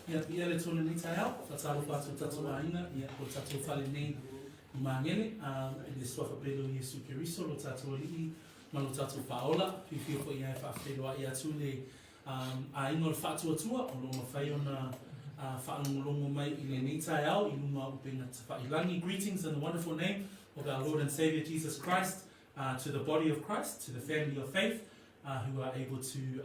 Ia le tonu ni tai au, whatalo whātou tatu aina, ia o tatu whale nei Mangere, e le swafa pelo Iesu Keriso, lo tatu alii, ma lo tatu whaola, whiwhio ko ia e whawheroa ia tu le aina o le whātua tua, o lo mawhai ona whaalongolongo mai I le nei tai au, I lunga upenga whailangi. Greetings in the wonderful name of our Lord and Saviour Jesus Christ, to the body of Christ, to the family of faith, who are able to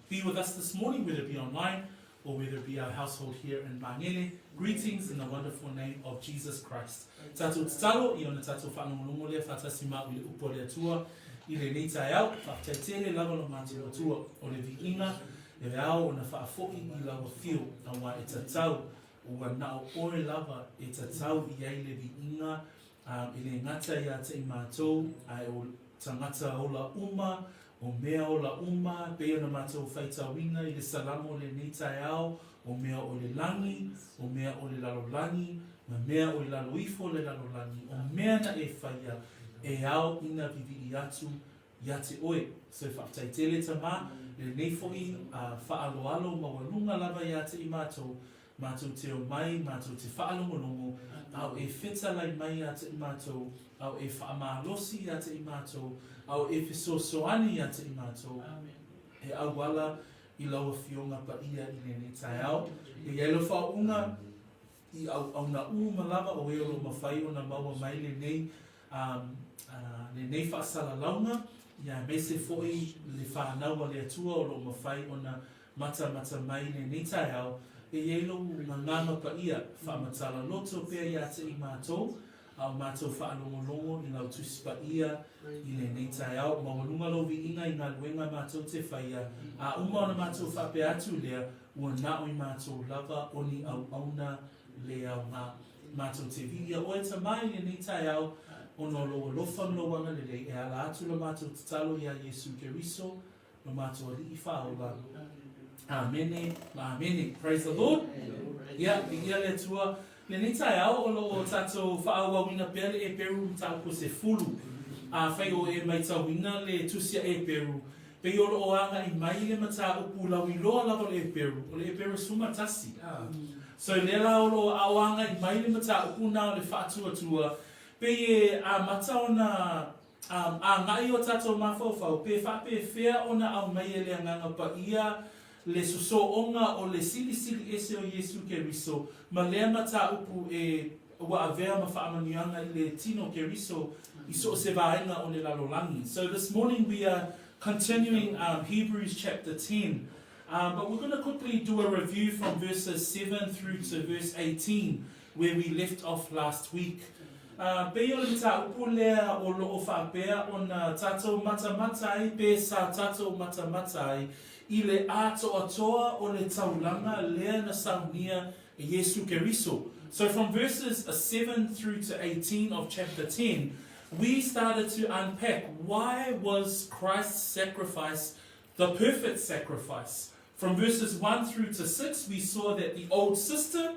be with us this morning, whether it be online or whether it be our household here in Mangere. Greetings in the wonderful name of Jesus Christ. Tatou tatalo, I ona tatou whanongolongo lea whatasima ule upo lea tua, I le nei tai au, whakatele lava lo mātua tua, o le viinga, e ao ona whaafoki I lawa whiu, a wā e tatau, o wa nao ore lava e tatau I ai le viinga, I le ngata ia te I mātou, ai o tangata ola uma, o mea o la uma, pea na mātou whaitawina I le salamo le nei tai au, o mea o le langi, o mea o le lalolangi, ma mea o le laloifo le lalolangi, o mea na e whaia, e au ina vivi I atu, ia te oe. So whaitaitele ta mā, le nei foi, whaaloalo mawalunga lava ia te I mātou, mātou te o mai, mātou te whaalongolongo, au e whetalai mai ia te I mātou, au e whaamalosi ia te I mātou, au e fesosoani ia te I mātou. E au wala I laua fionga pa ia I le nei tai au. E ielo whaunga I au na malava o e olo mawhai o na maua mai le nei whaasala launga. Ia mese foi le whanaua le atua o lo mawhai o na mata mai le nei tai au. E ielo nganga pa ia whaamatala loto pia ia te I mātou. Au mātou whaalongolongo I lau tusi pa ia I le nei tai au. Mawalunga lo vi inga I ngā luenga mātou te whaia. A uma ona mātou whape atu lea, ua nao I mātou lava oni au auna le au ngā mātou te vigia. O e tamai le nei tai au, ono loa lofa mloanga le lei, e ala atu la mātou tatalo ia Iesu Keriso, no mātou ali I whaola. Amene, amene. Praise the Lord. Ia, ia le tua. Le nei tai au o lo tatou whaawawina pia le Eperu tau ko se fulu. Whai o e mai tauina le tusia Eperu. Pe o lo anga I mai le mata upu lau I loa lava le Eperu. O le Eperu suma tasi. So le la o lo awanga I mai le mata upu nao le whaatua tua. Pe e mata ona a ngai o tatou mawhawhau. Pe whape whea ona au mai e le anganga pa ia le soso onga o le sili ese o Iesu Keriso, ma lea mata upu e wa avea ma whaamanianga I le tino Keriso I so se vaenga o le lalolangi. So this morning we are continuing Hebrews chapter 10, but we're going to quickly do a review from verses 7 through to verse 18, where we left off last week. Pe o le mata upu lea o lo o whaapea o na tatou matamatai, pe sa tatou matamatai, I le ato atoa o le taulanga lea na saunia e Iesu Keriso. So from verses 7 through to 18 of chapter 10, we started to unpack why was Christ's sacrifice the perfect sacrifice. From verses 1 through to 6, we saw that the old system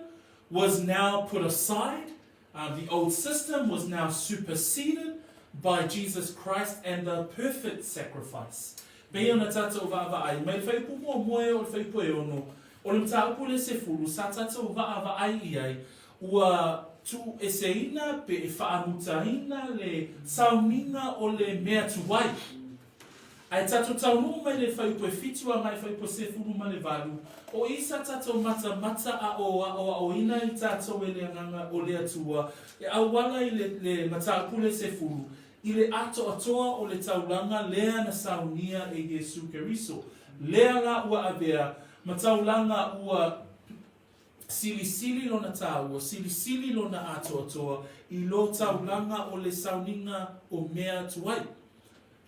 was now put aside. The old system was now superseded by Jesus Christ and the perfect sacrifice. Pei ona tatou vaavai, mai le whaipu moe o le whaipu e ono, o le mtaupu le se furu, sa tatou vaavai I ai, ua tu e se ina pe e whaamutaina le sauninga o le mea tuwai. Ai tatou taunu mai le whaipu e fitua mai whaipu se furu ma le valu, o isa tatou mata a o ina I tatou e le anganga o le atua, e awala I le mataupu le se furu, I le ato atoa o le taulanga lea na saunia e Iesu Keriso. Lea la ua avea, ma taulanga ua sili lo na taua, sili lo na ato atoa, I lo taulanga o le sauninga o mea tuai.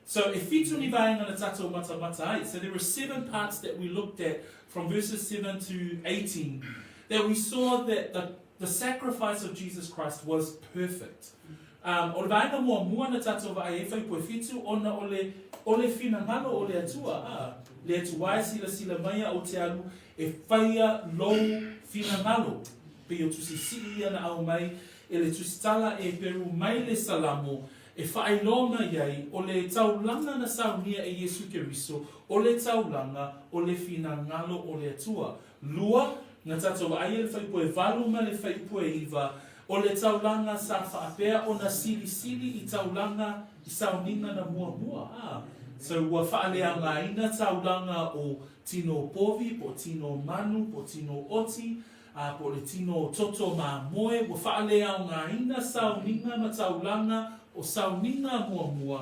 So e fitu ni vaenga na tatou mata ai. So there were 7 parts that we looked at from verses 7 to 18, that we saw that the sacrifice of Jesus Christ was perfect. O le vaenga mua na tatou va e whaipu e fitu, ona o le fina ngalo o le atua, le atua sila maia o te alu, e whaia lou fina ngalo. Pe o tusi ia na au mai, e le tusitala e peru mai le salamo, e whaelonga iai o le taulanga na saunia e Iesu Keriso, o le taulanga o le fina ngalo o le atua. Lua, ngā tātou aia le whaipue valu ma le whaipue iwa, o le taulanga sa whaapea o na sili sili I taulanga I sauninga na mua mua. So ua whaalea ngā ina taulanga o tino povi, po tino manu, po tino oti, po le tino toto mā moe, ua whaalea ngā ina sauninga ma taulanga o sauninga mua mua.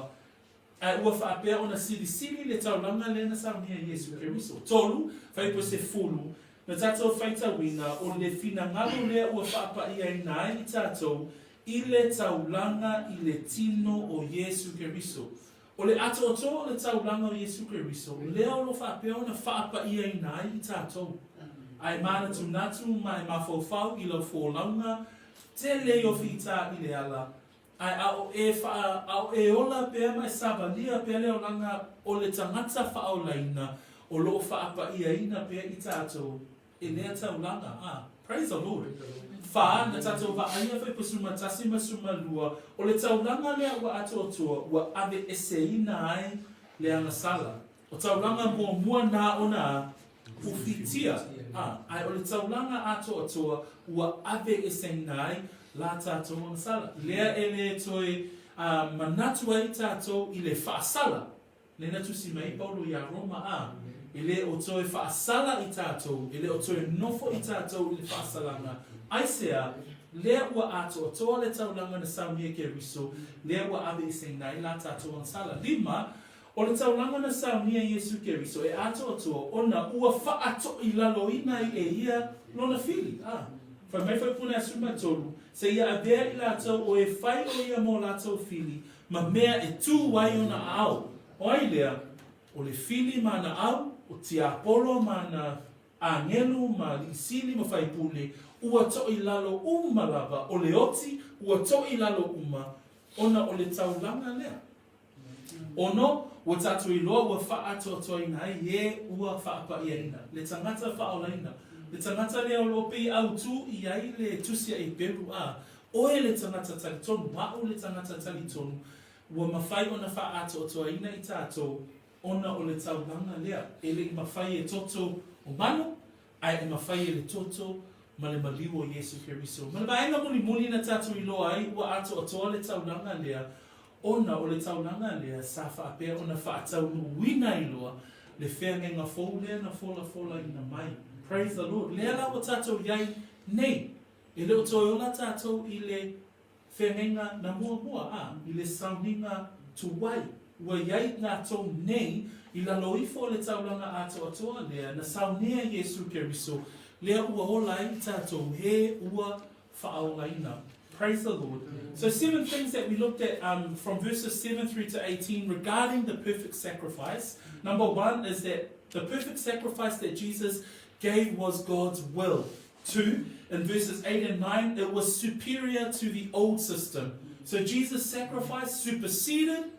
Ua whaapea o na sili sili le taulanga le na saunia Iesu Keriso. Tolu, whaipo se fulu, na tātou whaitawina o le fina ngalo lea ua whaapaia I nai I tātou I le taulanga I le tino o Iesu Keriso. O le ato o tō le taulanga o Iesu Keriso, lea o lo whaapea o na whaapaia I nai I tātou. Ai mana tu natu mai mawhauwhau I lau whōlaunga, te leo whita I le ala. Ai au e ola pēr mai sabalia pēr leo langa o le tangata whaolaina, o lo whaapaia ina pēr I tātou. E lea taulanga. Praise the Lord. Wha na tātou wa aia whai pasuma tasi masuma lua, o le taulanga lea ua ato atua, ua ave ese ina ai lea na sala. O taulanga mua nā ona uwhitia. Ai o le taulanga ato atua, ua ave ese ina ai la tātou na sala. Lea e le toi manatua I tātou I le whaasala. Le natu si mai Paulo I a Roma Ele o toi whaasala I tātou, ele o toi nofo I tātou I le whaasalanga. Aisea, lea ua ato toa le taulanga na saunia Keriso, lea ua ave I senai la tātou an sala. Lima, o le taulanga na saunia Iesu Keriso e ato toa, ona ua whaato I laloina I e ia lona fili. Whai mai whai puna asuma tolu, se ia avea I lātou o e whai o ia mō lātou fili, ma mea e tū wai ona au. O ai lea, o le fili mana au, o tia apolo mana angelu, ma isili ma whai pule, ua toi lalo lava, o le oti, ua toi lalo ona o le taulanga lea. Ono, ua tatu iloa, ua whaato toina ai, ua whaapaia ina. Le tangata whaolaina. Le tangata lea o lopi au tu, ai le tusia Eperu oe le tangata talitonu, wao le tangata talitonu, ua mawhai ona whaato toina I tātou, ona o le taulanga lea. Ele I mawhai e toto o manu, ai e mawhai e le toto, ma le maliu o Iesu Keriso. Ma le vaenga muli na tatu iloa ai, ua ato atoa le taulanga lea, ona o le taulanga lea, sa whaapea ona whaatau wina iloa, le whenga fōu lea na fola ina mai. Praise the Lord. Lea la o tatou iai nei, e leo toi ola tatou I le whenga na mua, I le sauninga tuwai, ua iai ngā tau nei, I la loifo le taulanga ato atoa lea, na saunia Iesu Keriso, lea ua ola I tātou he ua whaolaina. Praise the Lord. So 7 things that we looked at from verses 7 through to 18 regarding the perfect sacrifice. Number 1 is that the perfect sacrifice that Jesus gave was God's will. 2, in verses 8 and 9, it was superior to the old system. So Jesus' sacrifice superseded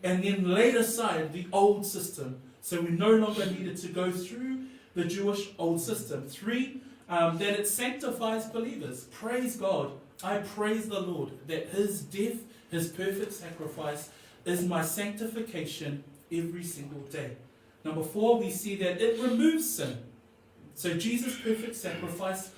and then laid aside the old system. So we no longer needed to go through the Jewish old system. 3, that it sanctifies believers. Praise God. I praise the Lord that His death, His perfect sacrifice, is my sanctification every single day. Number 4, we see that it removes sin. So Jesus' perfect sacrifice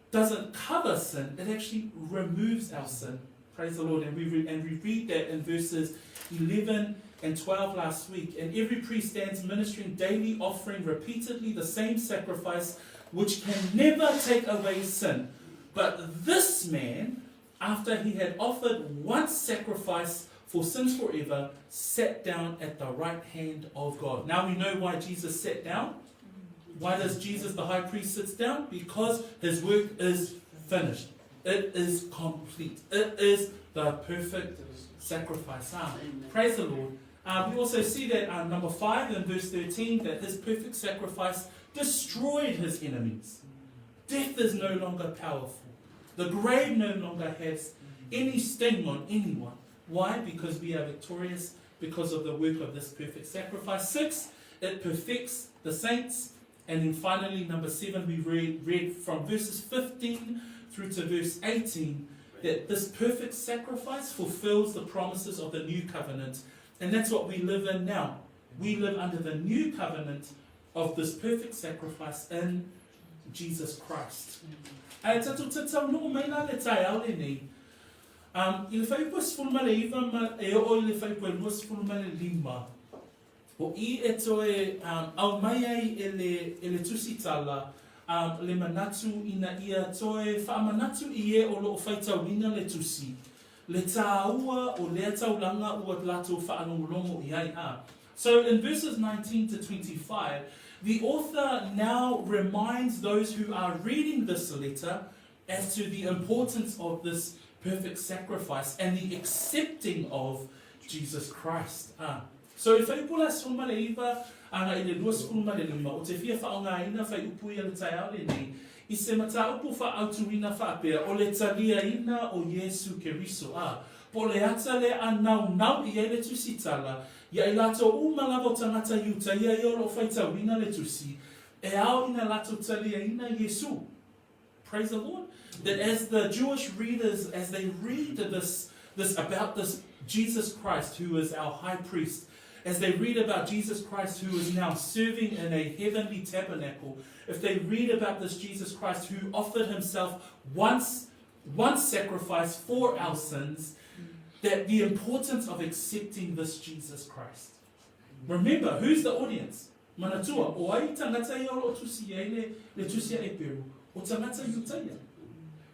doesn't cover sin, it actually removes our sin. Praise the Lord. And we read that in verses 11 and 12 last week. And every priest stands ministering daily, offering repeatedly the same sacrifice, which can never take away sin. But this man, after he had offered one sacrifice for sins forever, sat down at the right hand of God. Now we know why Jesus sat down. Why does Jesus, the high priest, sit down? Because his work is finished. It is complete. It is the perfect sacrifice. Praise the Lord. We also see that number 5 in verse 13, that his perfect sacrifice destroyed his enemies. Death is no longer powerful. The grave no longer has any sting on anyone. Why? Because we are victorious because of the work of this perfect sacrifice. 6, it perfects the saints. And then finally, number 7, we read from verses 15 through to verse 18, that this perfect sacrifice fulfills the promises of the new covenant. And that's what we live in now. We live under the new covenant of this perfect sacrifice in Jesus Christ. I le fai pas fulmale iwa ma e o le fai pa luas fulmale lima. O I e toe au mai ai ele tusitala le manatu ina ia toe whaamanatu I e o loo whaitawina le tusi. Le tāua o le taulanga ua lato whaanongolongo I ai a. So in verses 19 to 25, the author now reminds those who are reading this letter as to the importance of this perfect sacrifice and the accepting of Jesus Christ. So if I pull us from Maleiva, and I did was from Malima, or if you found Ina, if I put a Taliaina, is a mataupu for Auturina Fapia, or let Taliaina or Iesu Keriso. Poleatale and now Yele to Sitala, Yailato Umalavo Tanata Yuta, Yayolo Faita Wina Letusi, Eao in a Lato Taliaina Iesu. Praise the Lord. That as the Jewish readers, as they read this about this Jesus Christ, who is our high priest, as they read about Jesus Christ, who is now serving in a heavenly tabernacle, if they read about this Jesus Christ who offered himself once sacrifice for our sins, that the importance of accepting this Jesus Christ. Remember, who's the audience? Manatua, o ai tangata I o tusi ele le tusi Eperu, o tangata Utaya.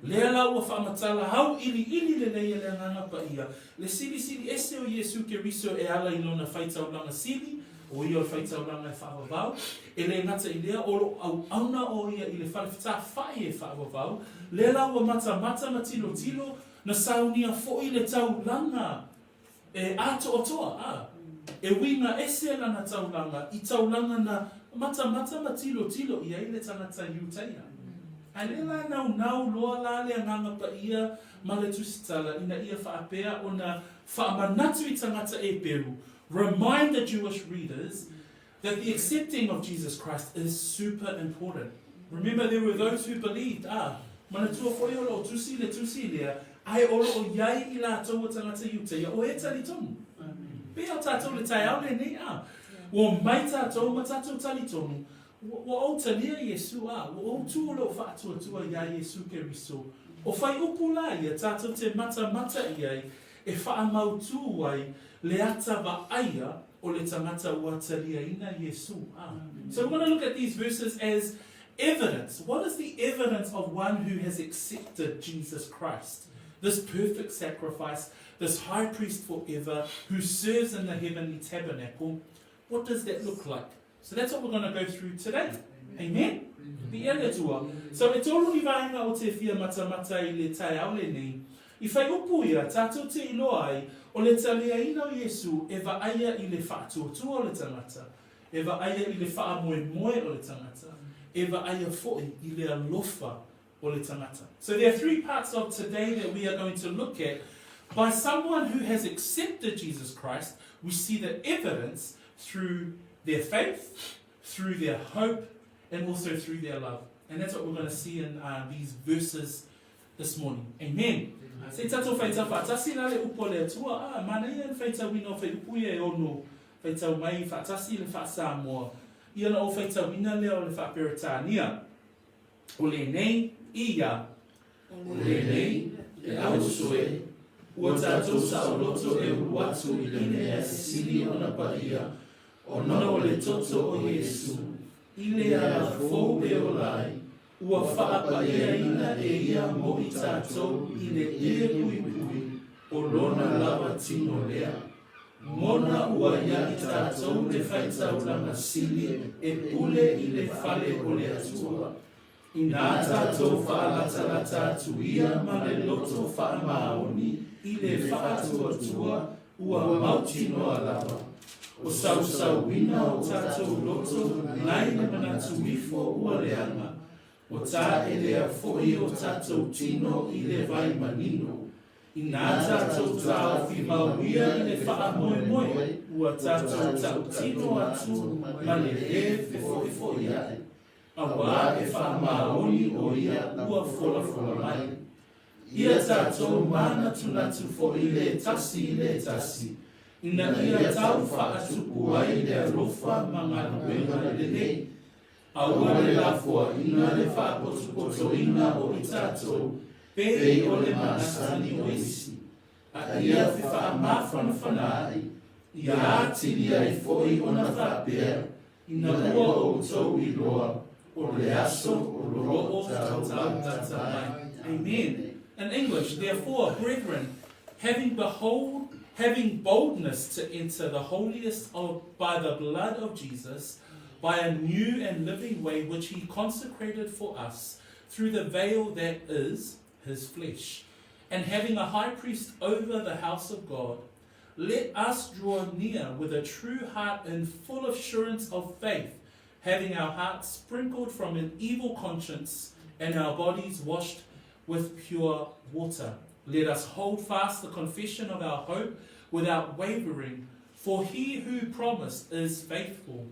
Leala ua whaamatala hau ili le leia le nganga pa ia. Le sili ese o Iesu Keriso e ala I lona whaitaulanga sili, o ia o whaitaulanga e whaavavau. E le ngata I lea oro au auna o ia I le whalewhita whae e whaavavau. Leala ua mata matilo na saunia fo'i le taulanga. E ato otoa, E winga ese lana taulanga, I taulanga na mata matilo ia I le tangata Utaya. Alela nau loa la le nganga pa ia ma le tusitala ina ia whaapea o na whaamanatu I tangata Eperu. Remind the Jewish readers that the accepting of Jesus Christ is super important. Remember, there were those who believed, manatua foi o lo tusi le tusi lea, ai olo o iai I la tau o tangata Utaya o e tali tonu. Pea tātou le tai au le nei o mai tātou ma tātou tali tonu. Wa o talia Iesu wa o tuolo whaatua ia Iesu Keriso. O whai upu la ia tātou te mata iai e whaamautu ai le ata wa aia o le tangata ua Taliaina Iesu. So we're going to look at these verses as evidence. What is the evidence of one who has accepted Jesus Christ? This perfect sacrifice, this high priest forever who serves in the heavenly tabernacle. What does that look like? So that's what we're going to go through today. Amen? So it's already vaenga o te fia mata I le tai au le nei. I whai upu ia tātou te ilo ai o le Taliaina o Iesu e va aia I le whaatua o le tangata. E va aia I le whaamoe o le tangata. E va aia fo'i I le alofa o le tangata. So there are three parts of today that we are going to look at. By someone who has accepted Jesus Christ, we see the evidence through their faith, through their hope, and also through their love. And that's what we're going to see in these verses this morning. Amen. Se tato whaita whaatasi na le upo le atua, mana ia whaita wina o whaipuia e ono, whaita mai whaatasi le whaasamoa. Ia na o whaita wina leo le whaaperetania. O le nei, ia. O le nei, e au soe. Ua tato sa o loto e uatu I le mea sili o na paia. O nona o le toto o Iesu, I le a fōu e o lai, ua whaapaia ina e ia mo I tātou I le e pui, o lona lava tino lea. Mona ua ia I tātou le whaitaulanga sili e pule I le whale o le atua. I nā tātou whaalata atu ia ma le loto whaamaoni I le whaatuatua ua mautinoa lava. O sau wina o tātou loto, nai na manatu mifo ua leanga. O tā elea foi o tātou tino I le vai manino. I nā tātou tāo fi mauia I le wha moe, ua tātou tau tino atu, ma le he foi ai. A wā e wha maoni o ia ua fola mai. Ia tātou mana tunatu fo I le tasi. Ina ia tau whaatupu ai le alofa mangana wenga le nei. Aua le lafua ina le whaapotupoto ina o I tātou. Pei o le manasani o isi. A ia whiwha mawhana whanai. Ia atiri ai foi ona whapea. Ina ua o tau I loa. O le aso o ro'o tau tatai. Amen. In English, therefore, brethren, having boldness to enter the holiest by the blood of Jesus, by a new and living way which he consecrated for us, through the veil that is his flesh. And having a high priest over the house of God, let us draw near with a true heart in full assurance of faith, having our hearts sprinkled from an evil conscience and our bodies washed with pure water. Let us hold fast the confession of our hope without wavering, for he who promised is faithful.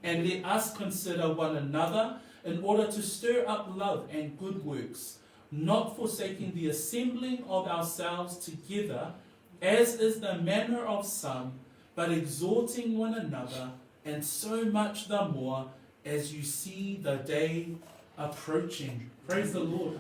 And let us consider one another in order to stir up love and good works, not forsaking the assembling of ourselves together, as is the manner of some, but exhorting one another, and so much the more as you see the day approaching. Praise the Lord.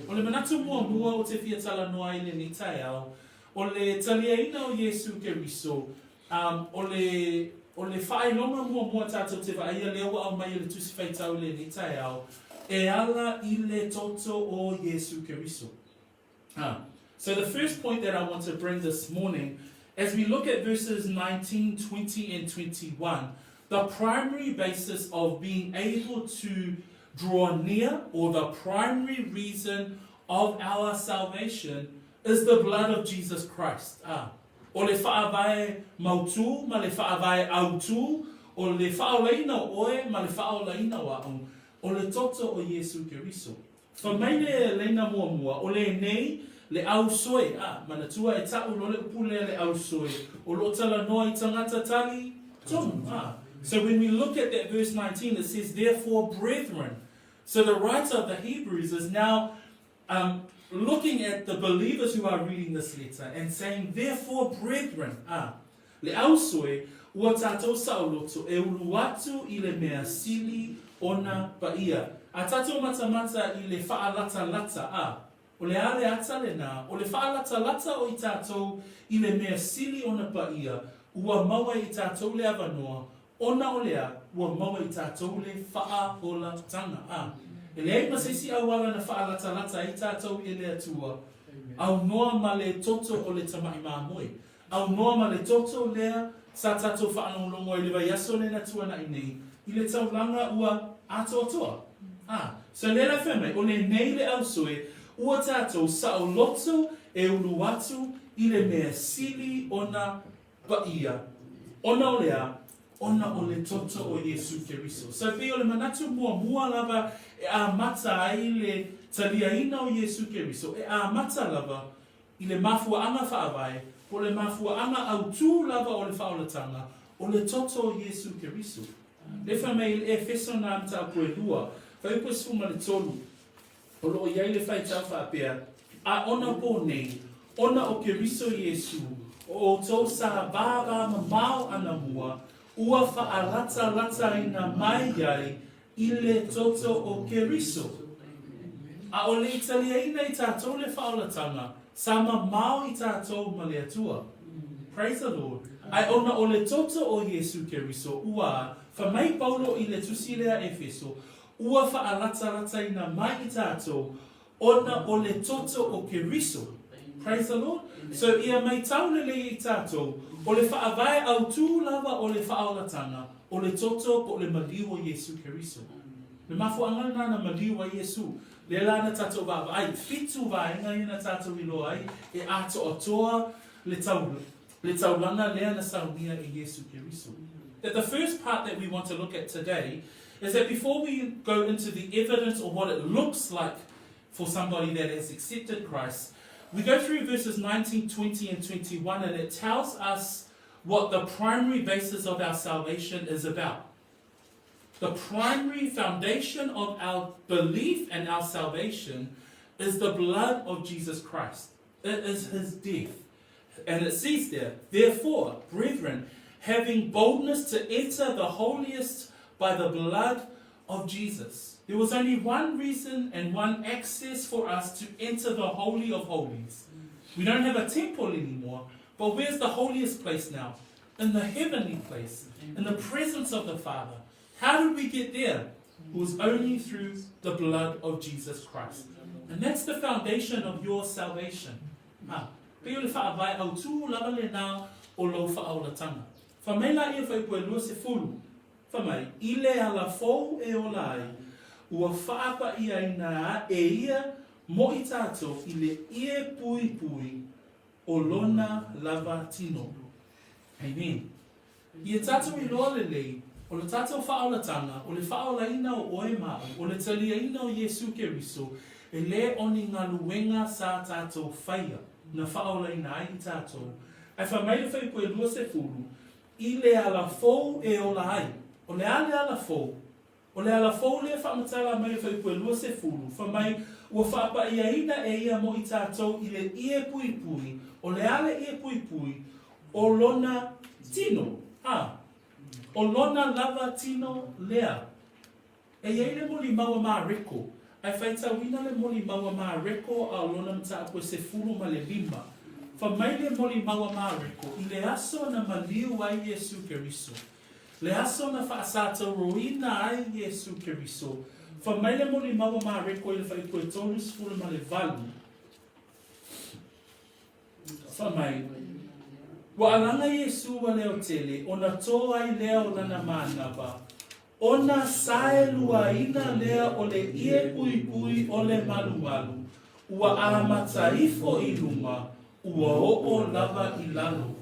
O le manatu mua o te whiatala noa I le ni tai au. O le Taliaina o Iesu Keriso. O le whaelonga mua tātou te whaia leo au mai le tusi whaitau le ni tai au. E ala I le toto o Iesu Keriso. So the first point that I want to bring this morning, as we look at verses 19, 20 and 21, the primary basis of being able to draw near, or the primary reason of our salvation, is the blood of Jesus Christ. O le whaawai mautu, ma le whaawai autu, o le whaolaina oe, ma le whaolaina wa'u, o le toto o Iesu Keriso. Whamaine leina mua, o le nei, le au soe, manatua e tau lo le upule le au soe, o lo tala noa I tangata tali, tomu. So when we look at that verse 19, it says, therefore, brethren. So the writer of the Hebrews is now looking at the believers who are reading this letter and saying, therefore, brethren, le au soe, ua tātou sauloto, e ulu atu I le mea sili ona paia. A tātou matamata I le whaalata, o le ale ata le nā, o le whaalata o I tātou I le mea sili ona paia, ua maua I tātou le avanoa, ona o lea, ua maua I tātou le whaahola tanga. E le masisi awala na whaalata I tātou I le atua, au noa ma le toto o le tamai māmoe, au noa ma le toto lea, sa tātou whaanongongo I le vai aso le natua na inei, I le taulanga ua ato atoa. So le la wheme, o le nei le au soe, ua tātou sa o loto e ulu atu I le mea sili ona paia, ona o lea, ona o le toto o Iesu Keriso. So pe o le manatu mua lava e a mata ai le Taliaina o Iesu Keriso, e a mata lava I le mafua anga whaawai, o le mafua anga autu lava o le whaolatanga, o le toto o Iesu Keriso. Le whamei le e feso na mta koe lua, whaipo sfuma le tolu, o lo iai le whaitau whaapea, a ona po nei, ona o Keriso Iesu, o tau sa vāra mamau ana mua, ua whaalata ina mai ai I le toto o Keriso. A o le Taliaina I tātou le whaolatanga, sa mamau I tātou ma le atua. Praise the Lord. Ai ona o le toto o Iesu Keriso, ua whamai paulo I le tusilea Efeso, ua whaalata ina mai I tātou, ona o le toto o Keriso. Praise the Lord. So ia mai taulele I tātou, o le whaawai au tū lava o le whaolatanga, o le toto po le maliu o Iesu Keriso. Le mafu angana na maliu o Iesu, le lana tātou wawai, fitu vaenga ina tātou ilo ai, e ato atoa le taulanga lea na saunia e Iesu Keriso. That the first part that we want to look at today is that before we go into the evidence or what it looks like for somebody that has accepted Christ, we go through verses 19, 20 and 21 and it tells us what the primary basis of our salvation is about. The primary foundation of our belief and our salvation is the blood of Jesus Christ. It is his death. And it says there, therefore, brethren, having boldness to enter the holiest by the blood of Jesus. There was only one reason and one access for us to enter the Holy of Holies. We don't have a temple anymore, but where's the holiest place now? In the heavenly place, in the presence of the Father. How did we get there? It was only through the blood of Jesus Christ. And that's the foundation of your salvation. Peo le whaavai au tū lava le nā o lau whaaulatanga. Whamaila ia whaipua se fulu. Whamai, ile ala fou e o lai, ua whaapa ia ina e ia mo i tātou i le ie pui pui o lona lava tino. Amen. Ia tātou i loa le lei, o le tātou whaaulatanga, o le whaolaina o oe mau, o le taliaina o Iesu Keriso, e le oni ngā luenga sa tātou whaia, na whaolaina ai i tātou. Ai whamaila whaipua lua se fulu, i le ala fou e o la ai. O le ala fou. O le ala fou le whaamatala mai whaipua lua se fulu. Whamai ua whaapa ia ina e ia mo i tātou i le ie pui pui. O le ale ie pui pui. O lona tino. O lona lava tino lea. E iei le moli maua maa reko. Ai whaita wina le moli maua maa reko a lona mta apua se fulu ma le lima. Whamai le moli maua maa reko. I le aso na maliu ai Iesu Keriso. Le aso na whaasata roina ai Iesu Keriso. Whamai le moli maua maa reko i le whaipua tonu sifuru ma le valu. Whamai. Wa alanga Iesu wa leo tele, ona tō ai leo lana mānaba. Ona sae lua ina lea o le ie pui pui o le malu malu. Ua amataifo i lunga, ua o lava i lalo.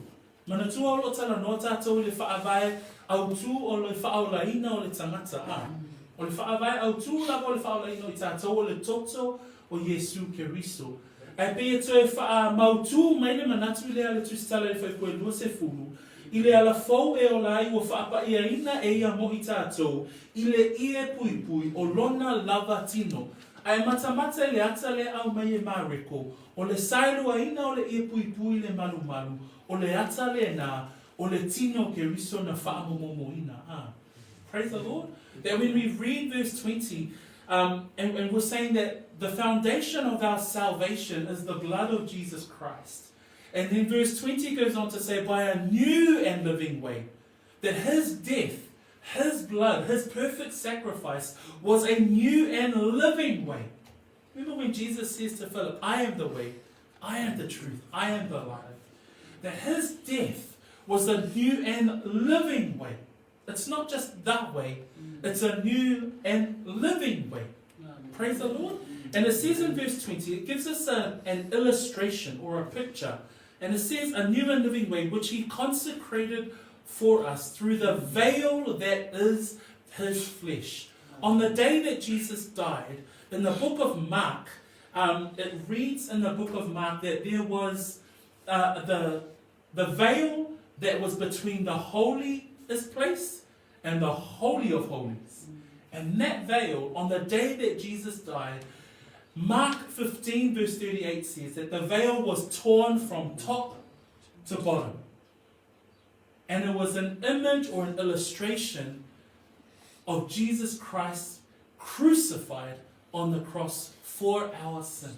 Mana tua o lo tala no tātou le whaavai au tū o le whaolaina o le tangata. O le whaavai au tū lava o le whaolaina o i tātou o le toto o Iesu Keriso. Ai pe e toe wha mautū mai le manatu lea le tūstala le whaipua lua se fulu. I le ala fou e o lai ua whaapa ia ina e ia mo i tātou. I le ie pui pui o lona lava tino. Ai matamata le ata le au mai e mareko. O le sailua ina o le ie pui pui le malu malu. O le ata le na o le tino Keriso na whaamomomo ina. Praise the Lord. That when we read verse 20, and we're saying that the foundation of our salvation is the blood of Jesus Christ. And then verse 20 goes on to say, by a new and living way, that his death, his blood, his perfect sacrifice was a new and living way. Remember when Jesus says to Philip, I am the way, I am the truth, I am the life. That his death was a new and living way. It's not just that way, it's a new and living way. Praise the Lord. And it says in verse 20, it gives us an illustration or a picture. And it says a new and living way, which he consecrated for us through the veil that is his flesh. On the day that Jesus died, in the book of Mark, it reads in the book of Mark that there was the veil that was between the holiest place and the Holy of Holies. And that veil, on the day that Jesus died, Mark 15 verse 38 says that the veil was torn from top to bottom. And it was an image or an illustration of Jesus Christ crucified on the cross for our sin.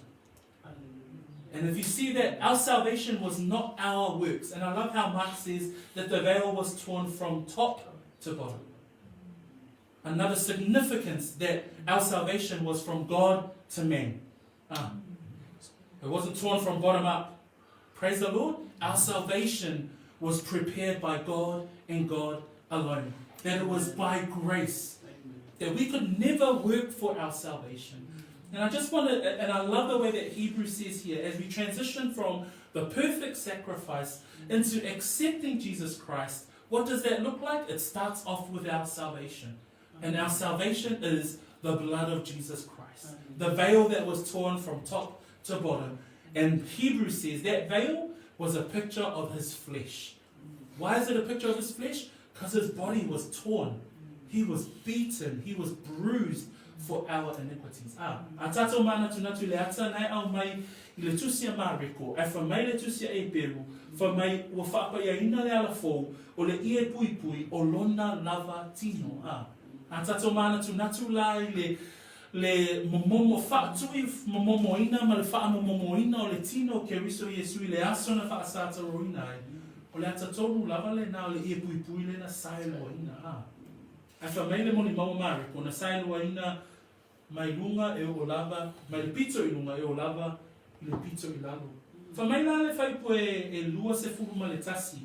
And if you see that our salvation was not our works, and I love how Mark says that the veil was torn from top to bottom. Another significance that our salvation was from God to man. It wasn't torn from bottom up. Praise the Lord. Our salvation was prepared by God and God alone. That it was by grace. That we could never work for our salvation. And I just want to, and I love the way that Hebrews says here, as we transition from the perfect sacrifice into accepting Jesus Christ, what does that look like? It starts off with our salvation. And our salvation is the blood of Jesus Christ. The veil that was torn from top to bottom. And Hebrews says that veil was a picture of his flesh. Why is it a picture of his flesh? Because his body was torn. He was beaten, he was bruised for our iniquities. A tato mana tunatu le ata nai au mai I le tusia mariko, e whamai le tusia Eperu, whamai ua whaapaya ina le ala fōu, o le ie pui pui, o lona lava tino. A tato mana tunatu lai le momomo whaatui, momomo ina, ma le wha momomo ina o le tino Keriso Iesu I le aso na whaasata roina ai. O le ata tonu lava le na o le ie pui pui le na sailua ina. A whamai le moni mau mariko, na sailua ina mai lunga e o lava, mai le pito I lunga e o lava, I le pito I lalo. Whamai la le whai poe e lua se furuma le tasi.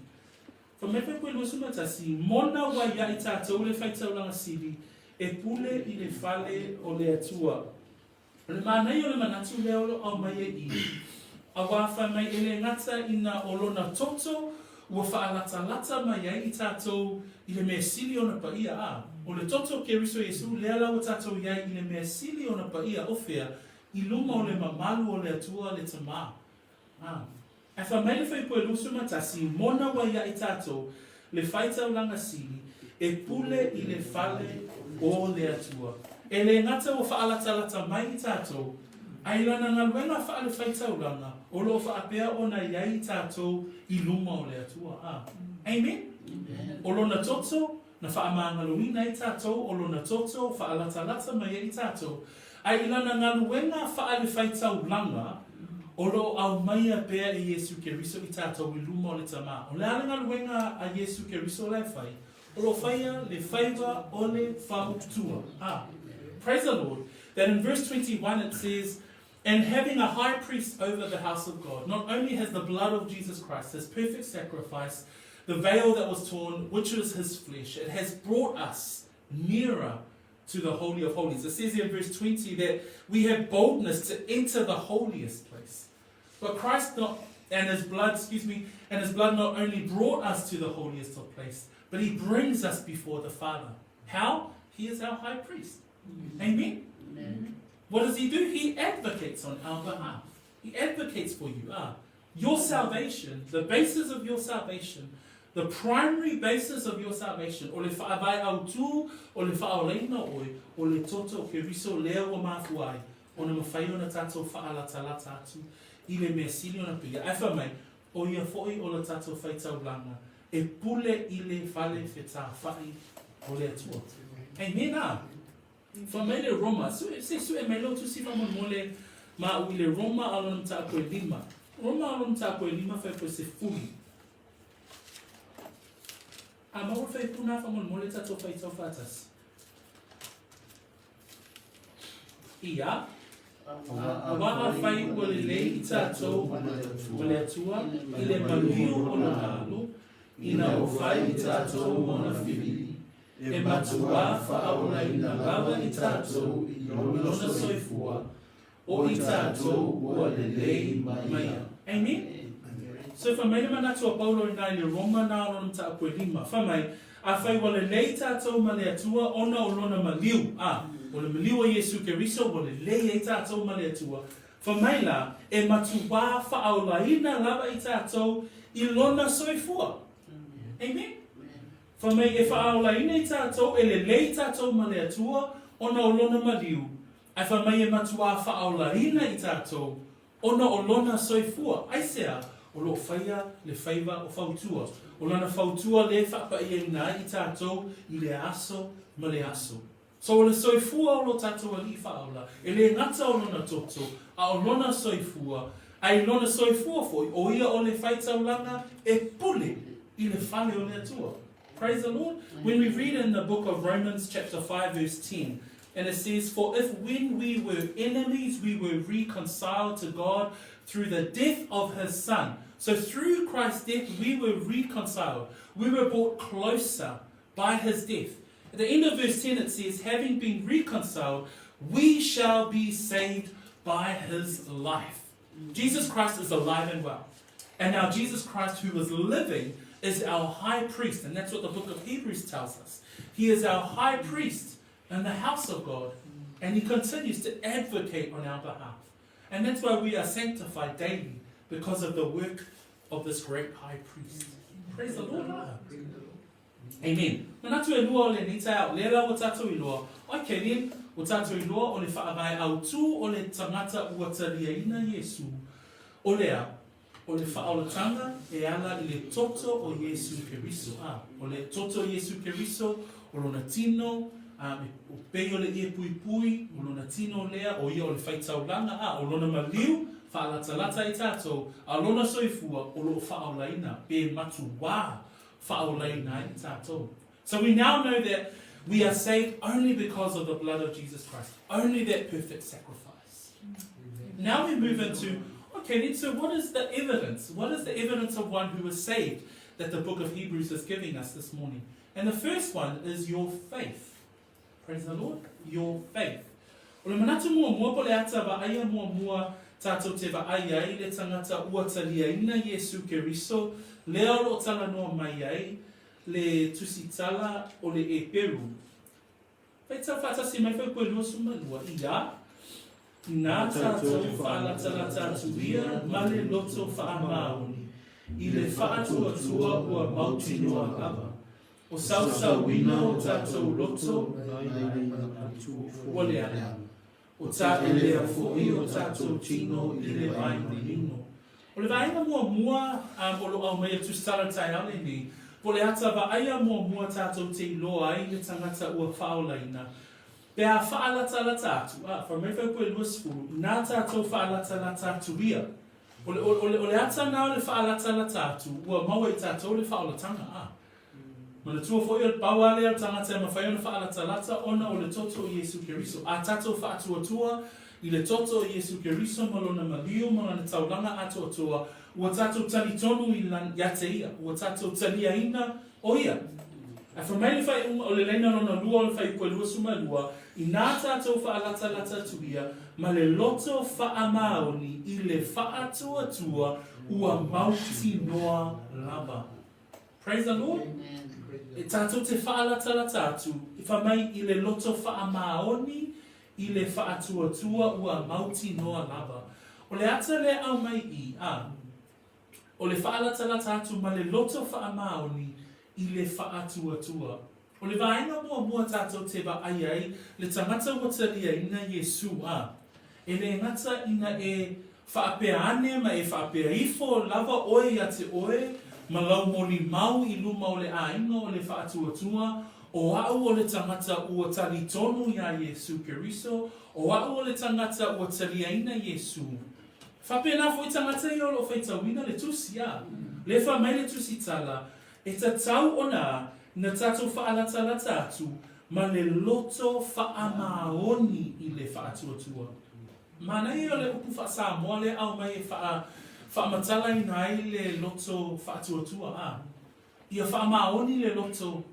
Whamai whai poe lua suma tasi, mona wa ia I tātou le whai tauranga siri, e pule I le whale o le atua. O le mānei o le manatu leolo au mai e I. A wā mai e le ngata ina o lona toto, ua whaalata lata mai ai I tātou I le mea sili o na paia a. O le toto Keriso Iesu lea lau tātou iai I le mea sili o na paia ofea I luma o le mamalu o le atua le tamā. E whamai le whai poe lusu matasi, mona wa ia I tātou le whaitau langa sili, e pule I le whale o le atua. E le ngata o whaalata mai I tātou, ai lana ngaluenga whaale whaitau langa, o lo whaapea o na iai I tātou I luma o le atua. Amen? O lona toto, na whaamangaloina I tātou, o lona toto, whaalata mai I tātou, ai lana ngaluenga whaale whaitau langa, o lo au mai a pea I Iesu Keriso I tātou I luma o le tamā. O le alenga luenga a Iesu Keriso le whai, o lo whaia le whaiwa o le whautua. Praise the Lord. That in verse 21 it says, and having a high priest over the house of God, not only has the blood of Jesus Christ, his perfect sacrifice, the veil that was torn, which was his flesh, it has brought us nearer to the Holy of Holies. It says here in verse 20 that we have boldness to enter the holiest place. But Christ and his blood not only brought us to the holiest of place, but he brings us before the Father. How? He is our high priest. Amen? Amen. What does he do? He advocates on our behalf. He advocates for you. Your salvation, the basis of your salvation, the primary basis of your salvation, o le whaavai au tū, o le whaoleina oi, o le toto Keriso leo o mafuai, o na mawhai o na tātou whaalata atu, I le mea sili o na pia. Ai whamai, o ia fo'i o la tātou whaitau langa, e pule I le whale whetā whai o le atua. Amen a. Whamai le Roma, se su e mai lo tu si whamon mole, ma ui le Roma alonam tā koe lima. Roma alonam tā koe lima whai koe se furi. A maua whai puna whamon mole tātou whaitau whatas. Ia, a waha whai ua le lei I tātou o le atua, I le manuio o na halo, ina o whai I tātou o na whiri, e matua whaola ina lava I tātou I lona soifua, o I tātou ua le lei maia. Amen? So whamai le manatu a Paulo I nai le Roma nā lona ta koe lima. Whamai, a whai wa le lei tātou ma le atua, ona o lona maliu. O le maliu a Iesu Keriso, o le lei e tātou ma le atua. Whamai la, e matua whaola ina lava I tātou I lona soifua. Amen? Whamai e whaola ina I tātou, e le lei tātou ma le atua, ona o lona maliu. Ai whamai e matua whaola ina I tātou, ona o lona soifua. Ai sea, o lo whaia le whaiva o whautua. O lana whautua le whapa I ina I tātou, I le aso ma le aso. So o le soifua o lo tātou a li whaola, e le ngata o lona toto, a o lona soifua, ai lona soifua foi, o ia o le whaitaulanga, e pule I le whale o le atua. Praise the Lord. When we read in the book of Romans chapter 5 verse 10, and it says, for if when we were enemies, we were reconciled to God through the death of his Son. So through Christ's death, we were reconciled. We were brought closer by his death. At the end of verse 10, it says, having been reconciled, we shall be saved by his life. Jesus Christ is alive and well. And now Jesus Christ, who was living, is our high priest. And that's what the book of Hebrews tells us. He is our high priest in the house of God. And he continues to advocate on our behalf. And that's why we are sanctified daily, because of the work of this great high priest. Praise the Lord. Amen. Nā tu e lua o le ni tai au. Lera o tātou I loa. Oi Kerin, o tātou I loa o le whaagai au tū o le tangata ua Taliaina Iesu. O lea, o le whaolatanga e ala I le toto o Iesu Keriso. O le toto o Iesu Keriso, o lona tino, o pei o le ia pui pui, o lona tino lea, o ia o le whaitaulanga, o lona maliu, whaalatalata I tātou, a lona soifua, o lo whaolaina, pe matu wā, whaolaina I tātou. So we now know that we are saved only because of the blood of Jesus Christ, only that perfect sacrifice. Now we move into, okay, then so what is the evidence? What is the evidence of one who is saved that the book of Hebrews is giving us this morning? And the first one is your faith. Praise the Lord. Your faith. O le manatu mua po le ata wa aia mua tātou te wa aia I le tangata ua Taliaina Iesu Keriso, leo lo tala noa mai ai, le tusitala o le Eperu. Pai tau whātasi mai whai koe lua sumalua. Ia, nā tātou whaalatala tātou ia, ma le loto whaamaoni. I le whaatuatua ua mauti noa lava. O sausauina o tātou loto, o le ana. O tā elea fōi o tātou tino I le vai lino. O le vaenga mua, o lo au mea tustara tai ale ni, po le ata wa aia mua tātou te iloa I le tangata ua whaolaina. Pea whaalatala tātu, whamewhau koe luasfuru, nā tātou whaalatala tātu ia. O le ata nā o le whaalatala tātu, ua maua I tātou le whaolatanga. Mana tua fo I paua lea tangata e mawhai ona whaalatalata ona o le toto o Iesu Keriso. A tātou whaatuatua I le toto o Iesu Keriso malona maliu, malona taulanga atoatua, ua tātou tali tonu I lan yate ia, ua tātou taliaina o ia. A whamai le whai o le leina lona lua o le whai koe lua suma lua, I nā tātou whaalatalata tu ia, ma le loto whaamaoni I le whaatuatua ua mauti noa lava. Praise the Lord. Amen. E tātou te whaalatala tātu, I whamai I le loto whaamaoni, I le whaatuatua ua mauti noa lava. O le ata le au mai o le whaalatala tātu ma le loto whaamaoni, I le whaatuatua. O le vaenga mua tātou te wa ai, le tangata ua Taliaina Iesu E le ngata ina e whaapeane ma e whaapea ifo lava oe a te oe, ma lau moli mau I luma o le aino o le whaatuatua, o au o le tangata ua tali tonu ia Iesu Keriso, o au o le tangata ua Taliaina Iesu. Whapena fo I tangata I o lo whaitawina le tusi le whamai le tusi tala, e ta tau ona na tātou whaalatala tātu, ma le loto whaamaoni I le whaatuatua. Mana I o le upu wha Samoa le au mai e whaamatala I nai le loto whaatuatua. Ia whaamaoni le loto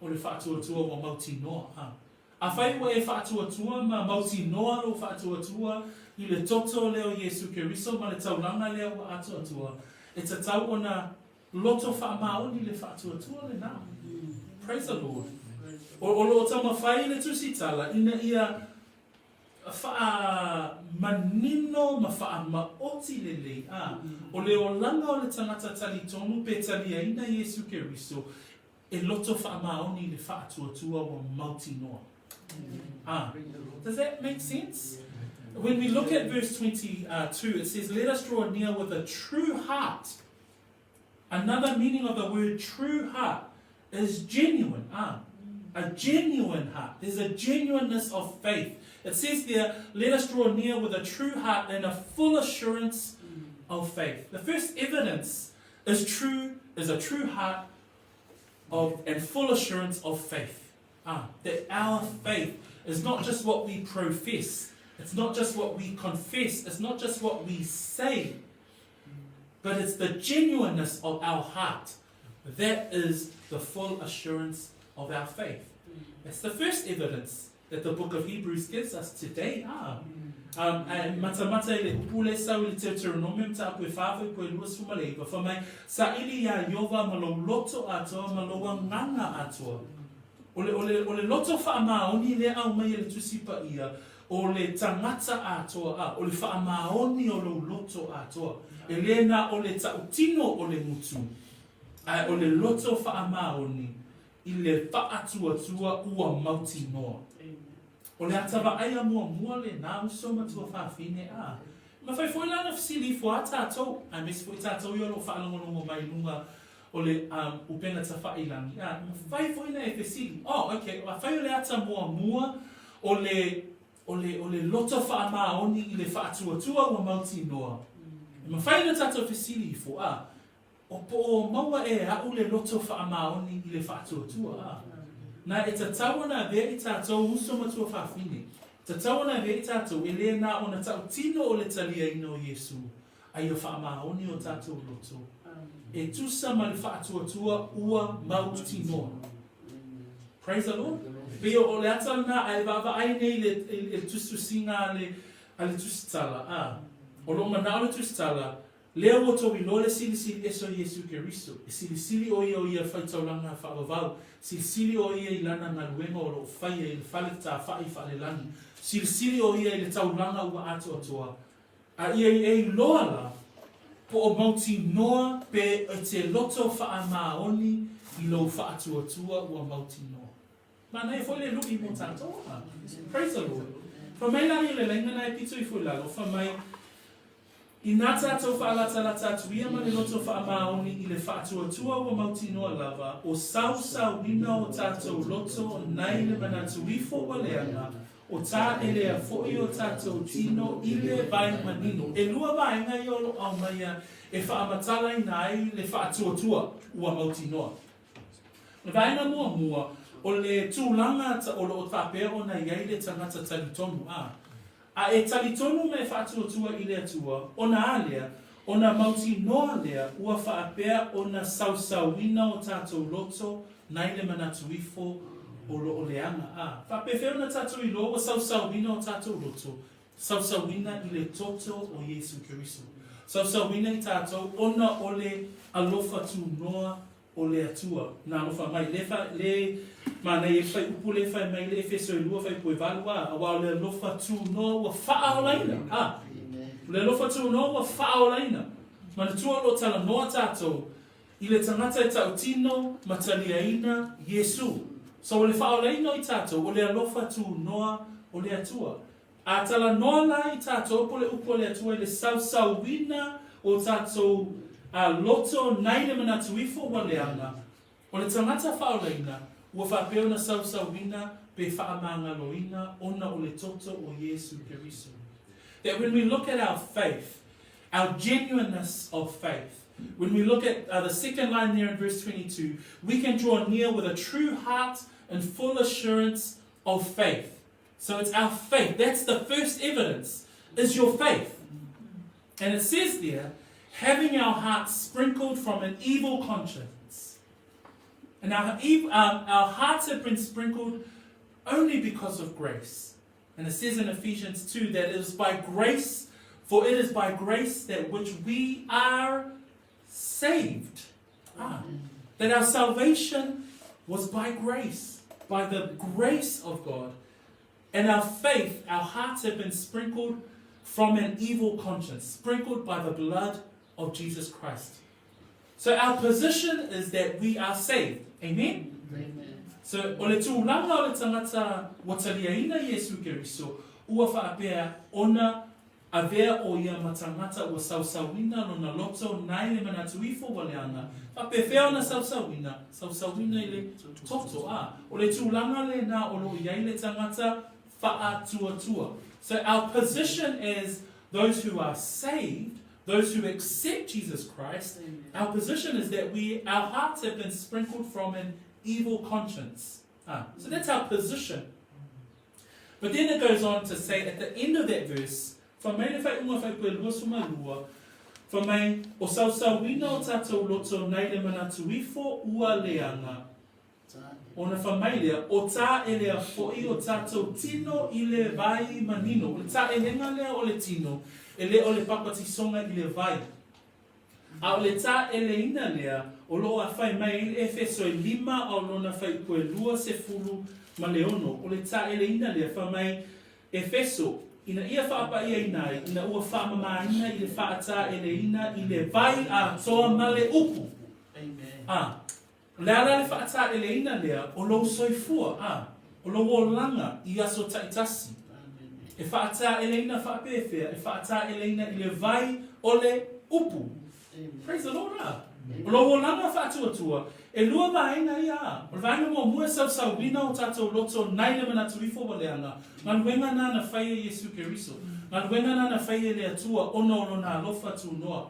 o le whaatuatua wa mauti noa. A whai wa e whaatuatua ma mauti noa lo whaatuatua I le toto leo Iesu Keriso ma le taulanga leo wa atuatua. E ta tau ona loto whaamaoni le whaatuatua le nā. Praise the Lord. O lo tama whai le tusitala ina ia wha manino ma wha maoti lele. O leo langa o le tangata tali tonu pe Taliaina Iesu Keriso e loto whaamaoni le whaatuatua wa mauti noa. Does that make sense? When we look at verse 22, it says, let us draw near with a true heart. Another meaning of the word true heart is genuine. A genuine heart. There's a genuineness of faith. It says there, let us draw near with a true heart and a full assurance of faith. The first evidence is a true heart and full assurance of faith. That our faith is not just what we profess. It's not just what we confess. It's not just what we say. But it's the genuineness of our heart. That is the full assurance of our faith. That's the first evidence that the book of Hebrews gives us today. Mata le upule sau le Deuteronomium ta apu e whawhi koe lua sumaleiva. Whamai sa ili ya Iova malo loto atoa malo nganga atoa. O le loto whaamaoni le au mai le tusipa ia. O le tangata atoa o le whaamaoni o lo loto atoa. Elena o le tautino o le mutu. O le loto whaamaoni I le whaatua ua mauti noa. O le atawa aia mua le nā uso matua whawhine a. Ma whai fwoi lana fisili fo a tātou. A mesi fwoi tātou i olo whaalongonongo mai lunga o le upena ta whailangi. Ma whai fwoi na e fisili. Oh, okay. A whai o le ata mua o le loto whaamaoni I le whaatuatua ua mauti noa. Ma whai na tātou fisili fo a. O po maua e au le loto whaamaoni I le whaatuatua a. Na e tatawana vea I tātou uso matua whawhine. Tatawana vea I tātou e lea nā o na tau tino o le Taliaina o Iesu. Ai o whaamaoni o tātou loto. E tusa ma le whaatuatua ua mauti noa. Praise the Lord. Peo o le atana ai vava ai nei le tusu singa ale tusitala. O lo mana o le tusitala. Lea woto I lole sili eso Iesu Keriso. E sili o ia whaitaulanga whaavavau. Sili o ia I lana ngā luenga o lo whaia I le whale tā whai whale lani. Sili o ia I le taulanga ua ato atoa. A ia I loa la, po o mauti noa pe o te loto wha maoni I lo wha atua ua mauti noa. Mana e fwole lui mo tātoa. Praise the Lord. Fa mai lani le lenga na e pito I fwoi lalo. Fa mai I nā tātou whaalata tuia ma le loto whaamaoni I le whaatuatua ua mauti noa lava o wina o tātou loto nai le manatu ifo wa leanga o tā elea foi o tātou tino I le vai manino. E lua vaenga I olo au maia e whaamatala I nai le whaatuatua ua mauti noa. Le vaenga mua o le tūlanga o lo o tāpea o na iai le tangata talitonu A e talitonu me whaatuatua I le atua, ona alea, ona mauti noa lea, ua whaapea ona sausawina o tātou loto, nai le manatu ifo o lo o leanga. Whapewheo na tātou I lo o sausawina o tātou loto, sausawina I le toto o Iesu Keriso. Sausawina I tātou, ona o le alofa tu noa o le atua. Nā alofa mai, mana e whai upu le whai mai le Efeso I lua whai poe valua, a wao le alofa tu noa ua whaaolaina. Le alofa tu noa ua whaaolaina. Mana tua lo tala noa tātou, I le tangata e tau tino, ma Taliaina, Iesu. So o le whaaolaina I tātou, o le alofa tu noa o le atua. A tala noa la I tātou, po le upu o le atua, I le sausawina o tātou a loto nai le manatu ifo wa leanga. O le tangata whaolaina, ua whapeo na sausawina pe whaamangaloina ona o le toto o Iesu Keriso. That when we look at our faith, our genuineness of faith, when we look at the second line there in verse 22, we can draw near with a true heart and full assurance of faith. So it's our faith. That's the first evidence, is your faith. And it says there, having our hearts sprinkled from an evil conscience. And our hearts have been sprinkled only because of grace. And it says in Ephesians 2 that it is by grace, for it is by grace that which we are saved. That our salvation was by grace, by the grace of God. And our faith, our hearts have been sprinkled from an evil conscience, sprinkled by the blood of Jesus Christ. So our position is that we are saved. Amen? Amen. So, o le tūlanga o le tangata wa Taliaina Iesu Keriso, ua whaapea ona a vea o ia matangata ua sausawina no na loto nai le manatu ifo wa leanga. Whapewhea na sausawina I le toto o le tūlanga le na o lo iai le tangata whaatua. So our position as those who are saved, those who accept Jesus Christ, our position is that our hearts have been sprinkled from an evil conscience. So that's our position. But then it goes on to say at the end of that verse, for mai le whai unga whai koe lua suma lua, for mai o sausawina o tātou loto nei le manatu ifo ua leanga. Ona whamailia, o tā e lea fo'i o tātou tino I le vai manino. O tā e lenga lea o le tino, e lea o le papati songa I le vai. A o le tā e le ina lea, o loa whai mai I le Efeso e 5 au lona whai koe lua se fulu ma leono. O le tā e le ina lea, wha mai Efeso, ina ia whaapa ia inai, ina ua whaamama ina I le whaata e le ina I le vai a toa ma le upu. Amen. Lea le whaata ele ina lea, o lo soifua, o lo o langa, I aso taitasi. E whaata ele ina whaapewhea, e whaata ele ina I le vai o le upu. Praise the Lord, O lo o langa whaatuatua, e lua vaenga ia. O le vaenga mo mua sau wina o tātou loto naile mana tuifo wa leanga. Ngā luenga nā na whaia Iesu Keriso. Ngā luenga nā na whaia le atua ono nā lofa tu noa.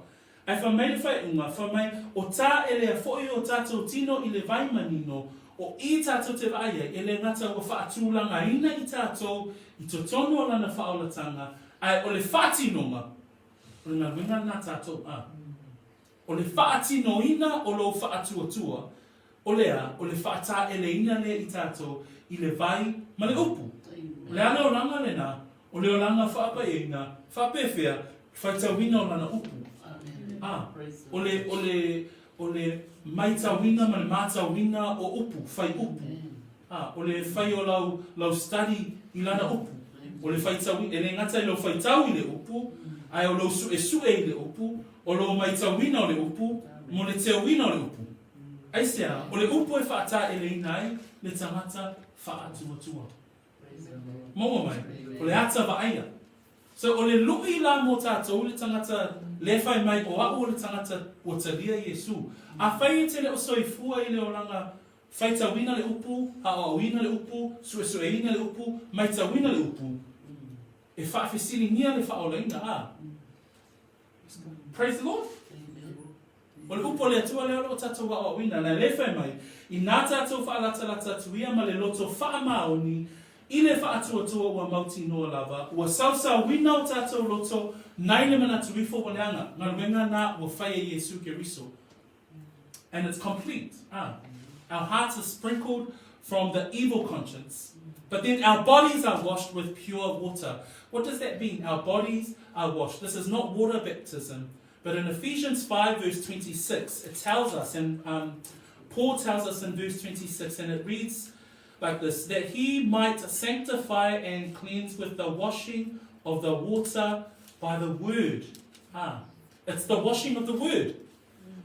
Ai whamai whai unga, whamai o tā ele a whoi o tātou tino I le vai manino, o I tātou te vaia, ele ngata o whaatūlanga ina I tātou, I to tono o lana whaolatanga, ai o le whaatinonga, o le ngā luenga nā tātou O le whaatino ina o lo whaatuatua, o lea, o le whaata ele ina le I tātou, I le vai ma le upu. O le ana o langa le nā, o le o langa whaapa e ina, whaapewhea, whaitawina o lana upu. O le maitawina ma le mātawina o upu, whai upu. O le whai o lau study I lana upu. O le whaitawina, e le ngata I lo whaitau I le upu, ai o lo sue I le upu, o lo maitawina o le upu, mo le teawina o le upu. Ai sea, o le upu e whaata e le inai, le tangata whaatuatua. Momo mai, o le ata vaaia. So o le lui la mo tātou le tangata le whai mai o au le tangata o talia Iesu. A whai te le o soifua I le o langa whaitawina le upu, haawina le upu, suesueina le upu, maitawina le upu. E whaafesili nia le whaolaina Praise the Lord. O le upo le atua le o tātou wa o wina, na le whai mai, I nā tātou whaalata tuia ma le loto whaamaoni, I le whaatuatua ua mauti noa lava, ua sausau wina o tātou loto, naile mana tuifo wa leanga, ngā ruenga nā ua whaia Iesu Keriso. And it's complete. Our hearts are sprinkled from the evil conscience, but then our bodies are washed with pure water. What does that mean? Our bodies are washed. This is not water baptism, but in Ephesians 5 verse 26, it tells us, and Paul tells us in verse 26, and it reads like this, that he might sanctify and cleanse with the washing of the water by the word. It's the washing of the word.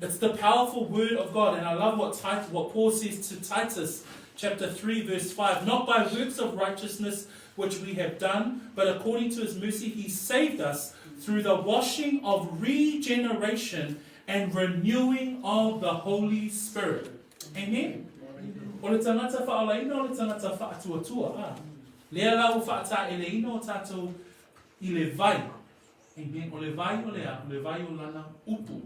It's the powerful word of God. And I love what Paul says to Titus chapter 3 verse 5, not by works of righteousness which we have done, but according to his mercy he saved us through the washing of regeneration and renewing of the Holy Spirit. Amen. O le tangata whaolaina o le tangata whaatuatua. Lea lau whaata ele ina o tātou I le vai. Amen. O le vai o le vai o lana upu.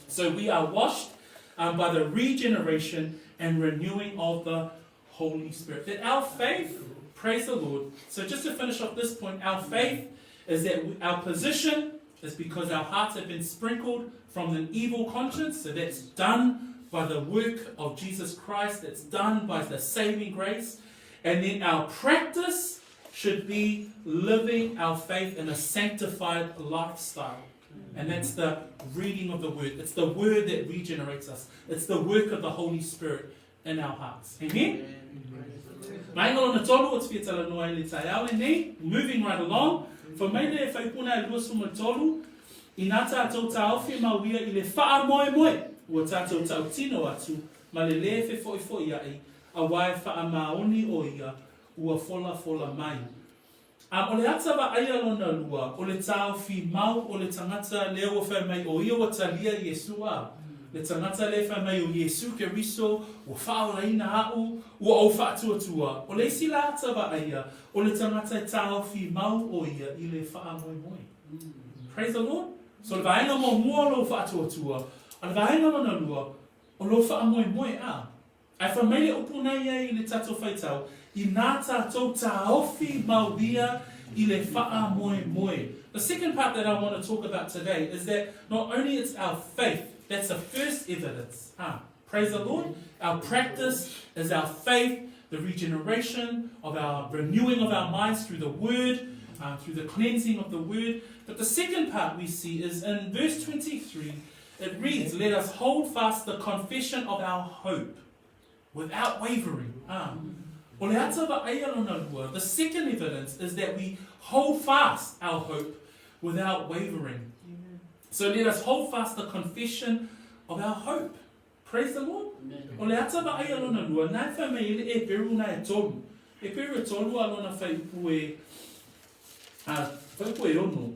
So we are washed by the regeneration and renewing of the Holy Spirit. That our faith, praise the Lord. So just to finish off this point, our faith is that our position is because our hearts have been sprinkled from an evil conscience. So that's done by the work of Jesus Christ. That's done by the saving grace. And then our practice should be living our faith in a sanctified lifestyle. And that's the reading of the word. It's the word that regenerates us. It's the work of the Holy Spirit in our hearts. Amen? Moving right along. For me, if I put a lose from a tolu, inata tota ofi ma wia ile faa moe moe. Watato tautino atu, ma le lefe foi ai, a wai faa maoni o ia, ua fola mai. O le atava aia lona lua, o le tau fi mau o le tangata leo whai mai o ia wa talia Iesu a. Le tangata le whai mai o Iesu Keriso, o whao reina au, ua au whaatuatua. O le sila atava aia, o le tangata tau fi mau o ia, I le wha moe moe. Praise the Lord. So le vaenga mo mua lo whaatuatua, o le vaenga lona lua, o lo wha moe moe a. Ai whamele upuna ia I le tato whaitau, I nā tātou tāofi mauia I le wha moe moe. The second part that I want to talk about today is that not only it's our faith, that's the first evidence. Praise the Lord. Our practice is our faith, the regeneration of our renewing of our minds through the word, through the cleansing of the word. But the second part we see is in verse 23, it reads, let us hold fast the confession of our hope without wavering. The second evidence is that we hold fast our hope without wavering. So let us hold fast the confession of our hope. Praise the Lord. O le ata ba ai alona lua, nai whai mai ele Eperu na e tolu. Eperu e tolu alona whai pue ono.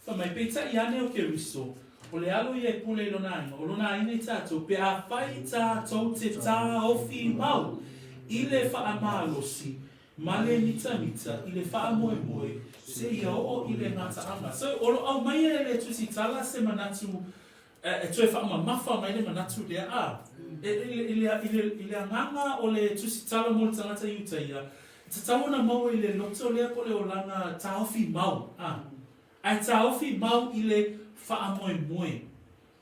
Whai mai peita i ane o Keriso. O le alo i e pule lona aina. O lona aina I tātou. Pe a whai tātou te tā ofi mau. I le wha amalosi. Ma le mita I le wha moe moe. Se ia o I le ngata anga. So o au mai e le tusi tala se manatu. E tue wha mafa mai le manatu lea a. Ile anganga o le tusi tala mo le tangata iuta ia. Te tawana mau I le loto lea po le olanga taofi mau. Ai taofi mau I le wha moe moe.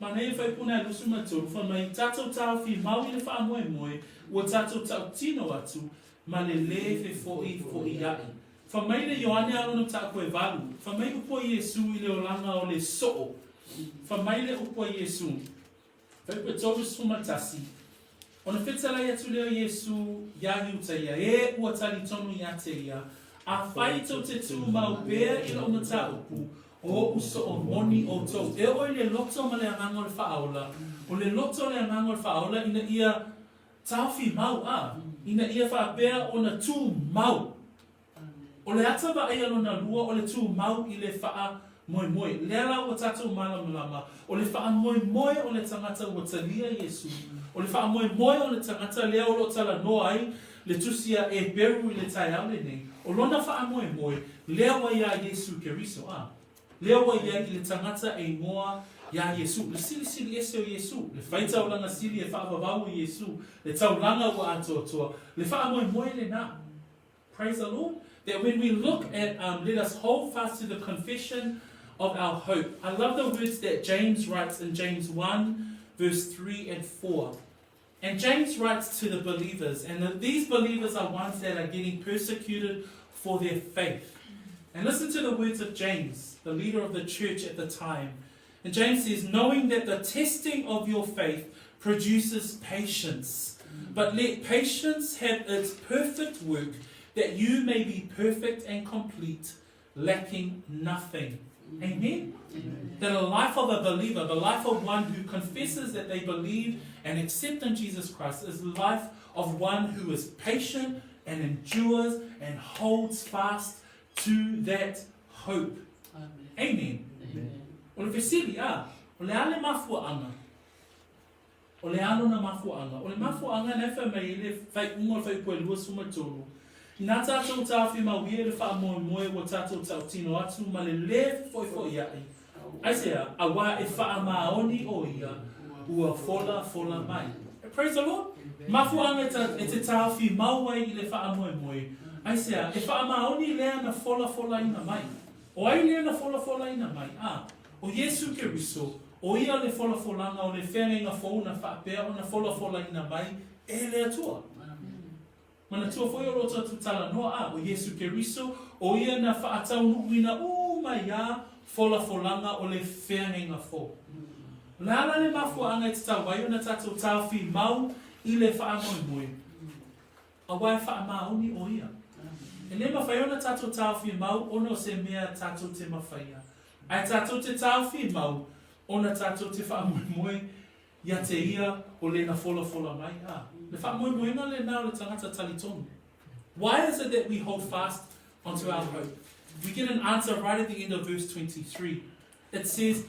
Mana e whai puna e lusu maturu. Wha mai tatou taofi mau I le wha moe moe. Ua tatou tau tino atu. Ma le lewe fo I ai. Wha mai le Ioane alona ta koe valu. Wha mai upo Iesu I le olanga o le soo. Wha mai le upo Iesu. Whai ua tolu sumatasi. Ona whetala ia tu leo Iesu ia hiuta ia. E ua tali tonu ia te ia. A whai tau te tu mau bea I la ona ta upu. O uso o moni o tau. E oi le loto ma le anganga o le whaaola. O le loto le anganga o le whaaola ina ia tauwhi mau a. Ina ia whaapea o na tū mau. O le ata wa ai alona lua o le tū mau I le whaa moe moe. Lea la o tatou malama. O le whaa moe moe o le tangata o talia Iesu. O le whaa moe moe o le tangata lea o lo tala noa ai. Le tusia Eperu I le tai aule nei. O lona whaa moe moe. Lea wa ia Iesu Keriso a. Lea wa ia I le tangata e moa ia Iesu. Le sili ese o Iesu. Le whaita o langa sili e whaavavau o Iesu. Le taulanga ua atoa. Le whaa moe moe le na. Praise the Lord. That when we look at, let us hold fast to the confession of our hope. I love the words that James writes in James 1, verse 3 and 4. And James writes to the believers, and these believers are ones that are getting persecuted for their faith. And listen to the words of James, the leader of the church at the time. And James says, knowing that the testing of your faith produces patience, but let patience have its perfect work, that you may be perfect and complete, lacking nothing. Amen? That a life of a believer, the life of one who confesses that they believe and accept in Jesus Christ, is the life of one who is patient and endures and holds fast to that hope. Amen. O le fesili o le ale mafuaanga. O le alona mafuaanga. O le mafuaanga na wha mai le whai unga whai poe lua sumatoro. Nā tātou tāwhi mauia le wha moe moe o tātou tau tino atu ma le le foi ai. Ai sea, a wā e wha maoni o ia ua fola mai. Praise the Lord. Mafuaanga e te tāwhi mauai I le wha moe moe. Ai sea, e wha maoni lea na fola ina mai. O ai lea na fola ina mai. O Iesu Keriso, o ia le folanga o le whenga fōu na whaapea o na fola ina mai, e le atua. Mana tua foi o rota tu tala noa o Iesu Keriso, o ia na whaatau nukuina mai ia folanga o le whenga fōu. Lala le mafuanga e te tau wai o na tātou tāwhi mau I le whaamoe moe. A wai whaamaoni o ia. E le mawhai o na tātou tāwhi mau, ono se mea tātou te mawhaia. Ai tātou te tāwhi mau, ona tātou te whaamoemoe, ia te ia o le na fola mai. Le whaamoemoenga le nao le tangata talitonu. Why is it that we hold fast onto our hope? We get an answer right at the end of verse 23. It says,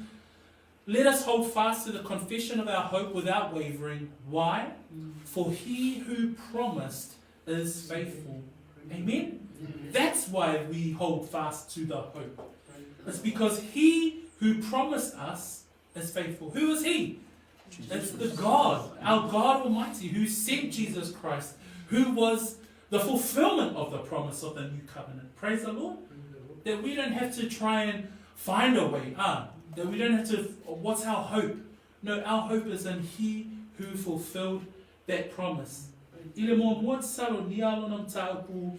let us hold fast to the confession of our hope without wavering. Why? For he who promised is faithful. Amen? That's why we hold fast to the hope. It's because he who promised us is faithful. Who is he? It's the God, our God Almighty, who sent Jesus Christ, who was the fulfillment of the promise of the new covenant. Praise the Lord. That we don't have to try and find a way. That we don't have to, what's our hope? No, our hope is in he who fulfilled that promise. Ile mo salo ni alona taupu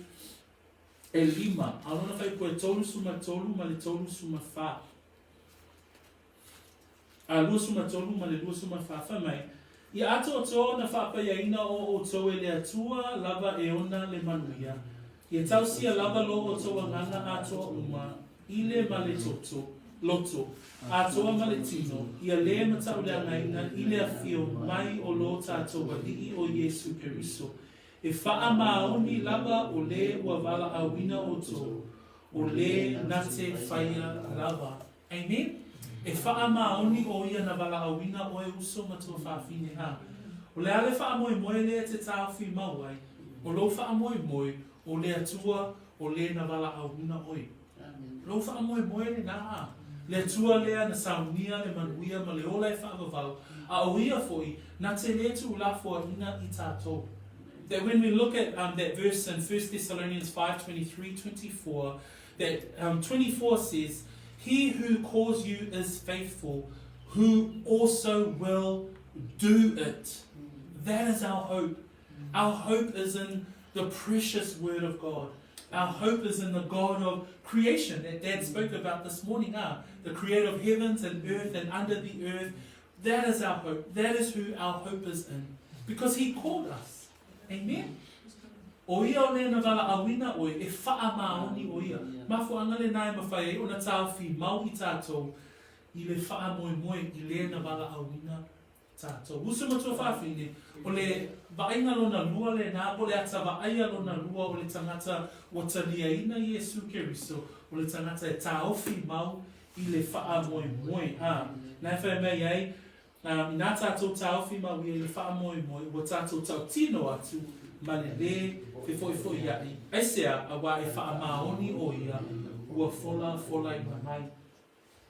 e lima. Alona fai koe tolu suma tolu ma le tolu suma wha. A lua suma tolu ma le lua suma wha. Wha mai. I ato o tō na whapayaina o tō e le atua lava e ona le manuia. I tausia lava lo o tō nganga ato uma. Ile ma le toto. loto. A toa maletino, ia lea matau lea ngaina, i lea fio mai o lo tātou wali'i o Iesu Keriso. E wha maoni lava o le ua wala awina o tō, o le nate whaia lava. Amen? E wha maoni o ia na wala awina o e uso matua whawhine ha. O le ale wha moe moe lea te tāwhi mauai, o lo wha moe moe o le atua o le na wala awina oi. Lo wha moe moe le na ha. Le atua lea na saunia le manuia ma le ola e whaavavau, a o ia foi, na te le tu la fua ina i tātou. That when we look at that verse in 1 Thessalonians 5:23-24, that 24 says, he who calls you is faithful, who also will do it. That is our hope. Our hope is in the precious word of God. Our hope is in the God of creation that Dad spoke about this morning. The creator of heavens and earth and under the earth. That is our hope. That is who our hope is in. Because he called us. Amen? O ia o le na wala awina oi, e wha maoni o ia. Mafu angale nai mawhai o na tāwhi mau i tātou, i le wha moe moe i le na wala awina tātou. Usu matua whawhine, o le vainga lona lua le nā, o le ata vaia lona lua o le tangata o Taliaina Iesu Keriso, o le tangata e tāwhi mau i le wha moe moe. Nai whai mei ei, nā tātou tāwhi mau i le wha moe moe, o tātou tau tino atu, mane le, te foi iai. Aisea, a wā e wha maoni o ia, ua fola i manai.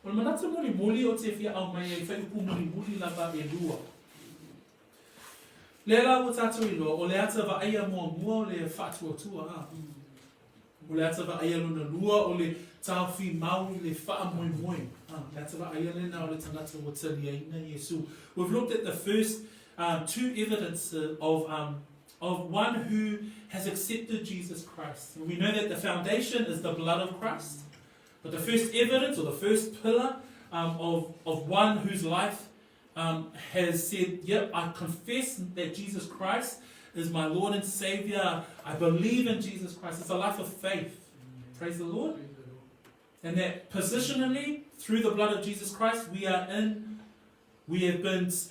O le manata muli o te whia au mai e whai upu muli lava e lua. Le la o tātou i loa, o le ata wa aia mua o le whātua. O le ata wa aia luna lua, o le tāwhi mau i le wha moe. Le ata wa aia lena o le tangata o Taliaina Iesu. We've looked at the first two evidences of one who has accepted Jesus Christ. And we know that the foundation is the blood of Christ. But the first evidence or the first pillar of one whose life has said, yep, I confess that Jesus Christ is my Lord and Savior. I believe in Jesus Christ. It's a life of faith. Praise the Lord. And that positionally, through the blood of Jesus Christ,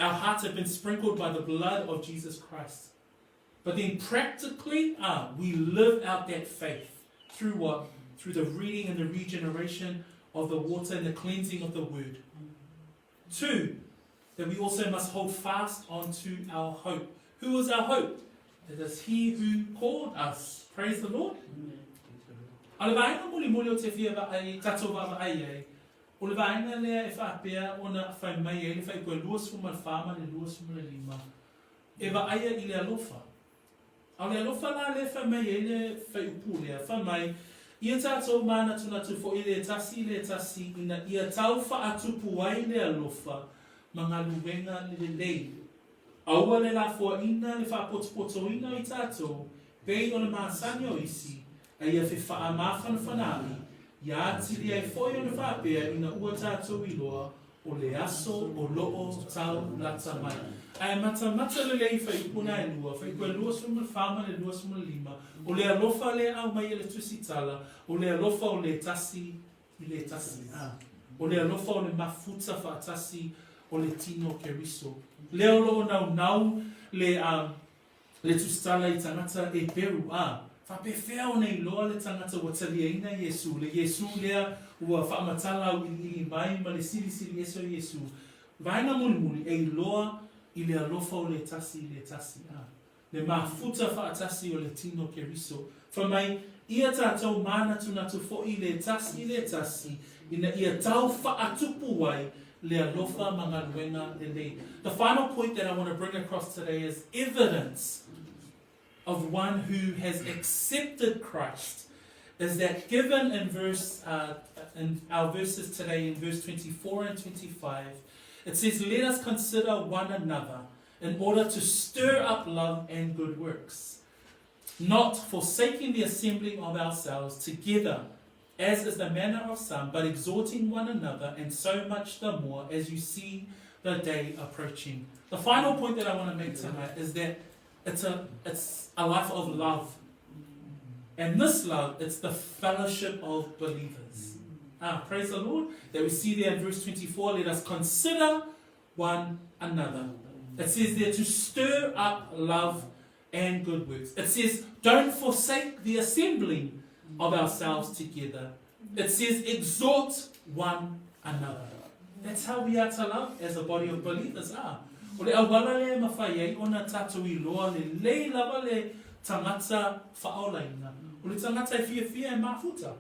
our hearts have been sprinkled by the blood of Jesus Christ. But then practically, we live out that faith through what? Through the reading and the regeneration of the water and the cleansing of the word. 2, that we also must hold fast onto our hope. Who is our hope? It is he who called us. Praise the Lord. O le vaenga muli o te whia tatou wa ai ai. O le vaenga lea e whaapea o na whai mai e le whai koe luas fuma le whama le luas fuma le lima. E wa aia i le alofa. A le alofa la le whai mai e le whai upu lea. Whai mai, ia tātou mana tuna tu fo i le tasi ina ia tau wha atupu ai le alofa ma ngā luwenga le lei. Aua le la fua ina le wha poto ina i tātou, pei o le māsani o isi, a ia whi wha amawhana whanari, ia atiri ai foi o le whapea ina ua tātou i loa o le aso o loo tau lata mai. Ai mata le lei whai upuna e lua, whai koe lua suma le whama le lua suma le lima, o le alofa le au mai e le tusitala, o le alofa o le tasi i le tasi. O le alofa o le mafuta whaatasi o le tino Keriso. Leo lo nau le tusitala i tangata Eperu. Whape whea o nei loa le tangata wa Taliaina Iesu. Le Iesu lea ua whaamatala au ili mai ma le siri eso Iesu. Vaina muli e loa i le alofa o le tasi. Le mafuta whaatasi o le tino Keriso. Whamai, ia tātou mana tunatu fo i le tasi, ina ia tau whaatupu wai le alofa manga luenga le lei. The final point that I want to bring across today is evidence of one who has accepted Christ. Is that given in our verses today in verse 24 and 25, it says, let us consider one another in order to stir up love and good works, not forsaking the assembling of ourselves together, as is the manner of some, but exhorting one another, and so much the more as you see the day approaching. The final point that I want to make tonight is that it's a life of love. And this love, it's the fellowship of believers. Praise the Lord. That we see there in verse 24, let us consider one another. It says there to stir up love and good works. It says, don't forsake the assembling of ourselves together. It says, exhort one another. That's how we are to love as a body of believers. O le awala le mawhai ona tātou I loa le lei lava le tangata whaolaina. O le tangata e fia e mafuta.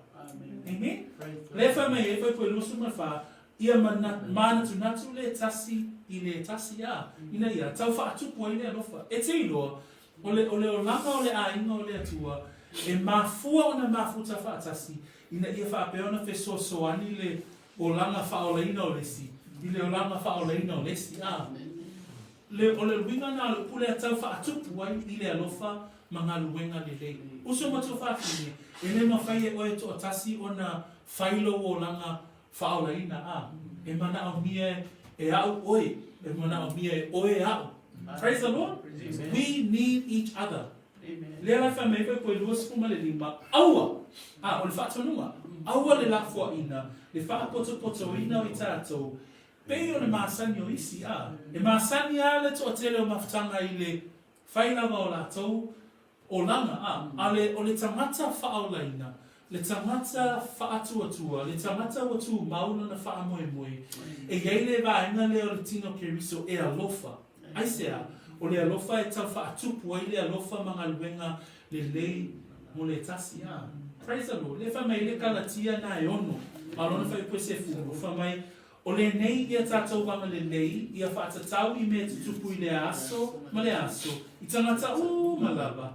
Amen. Le wha mai e whai koe losu mai wha ia mana tu natu le tasi I le tasi ina ia tau wha atupu I le alofa. E te iloa o le langa o le ainga o le atua e mafua ona mafuta wha atasi ina ia wha apeona fe soani le o langa whaolaina o lesi. I le o langa whaolaina o lesi. O le winga na le pule atau wha atupu ai I le alofa mga luenga le lei. Uso matu whakine, e le mawhai e oe to atasi o na whailo o langa whaolaina E mana au mia e au oe, e mana au mia e oe au. Praise the Lord. Amen. We need each other. Le ala wha mei koe lua spuma le lima, aua. O le whaatonunga. Aua le lafua ina, le whaapoto ina o I tātou. Pei o le māsani o isi E māsani le to atele o mawhtanga I le whainanga o lātou o langa o le tangata whaolaina, le tangata whaatuatua, le tangata watu mauna na whaamoemoe. E iei le vaenga le o le tino Keriso e alofa. Aisea, o le alofa e tau whaatupu ai le alofa mga luenga le lei mo le tasi Praise the Lord. Le whamai le kalatia na e ono. Alona whai koe se furu. Whamai o le nei ia tātou wanga le lei, ia whaatatau I mea tutupu I le aso, ma le aso. I tangata malaba.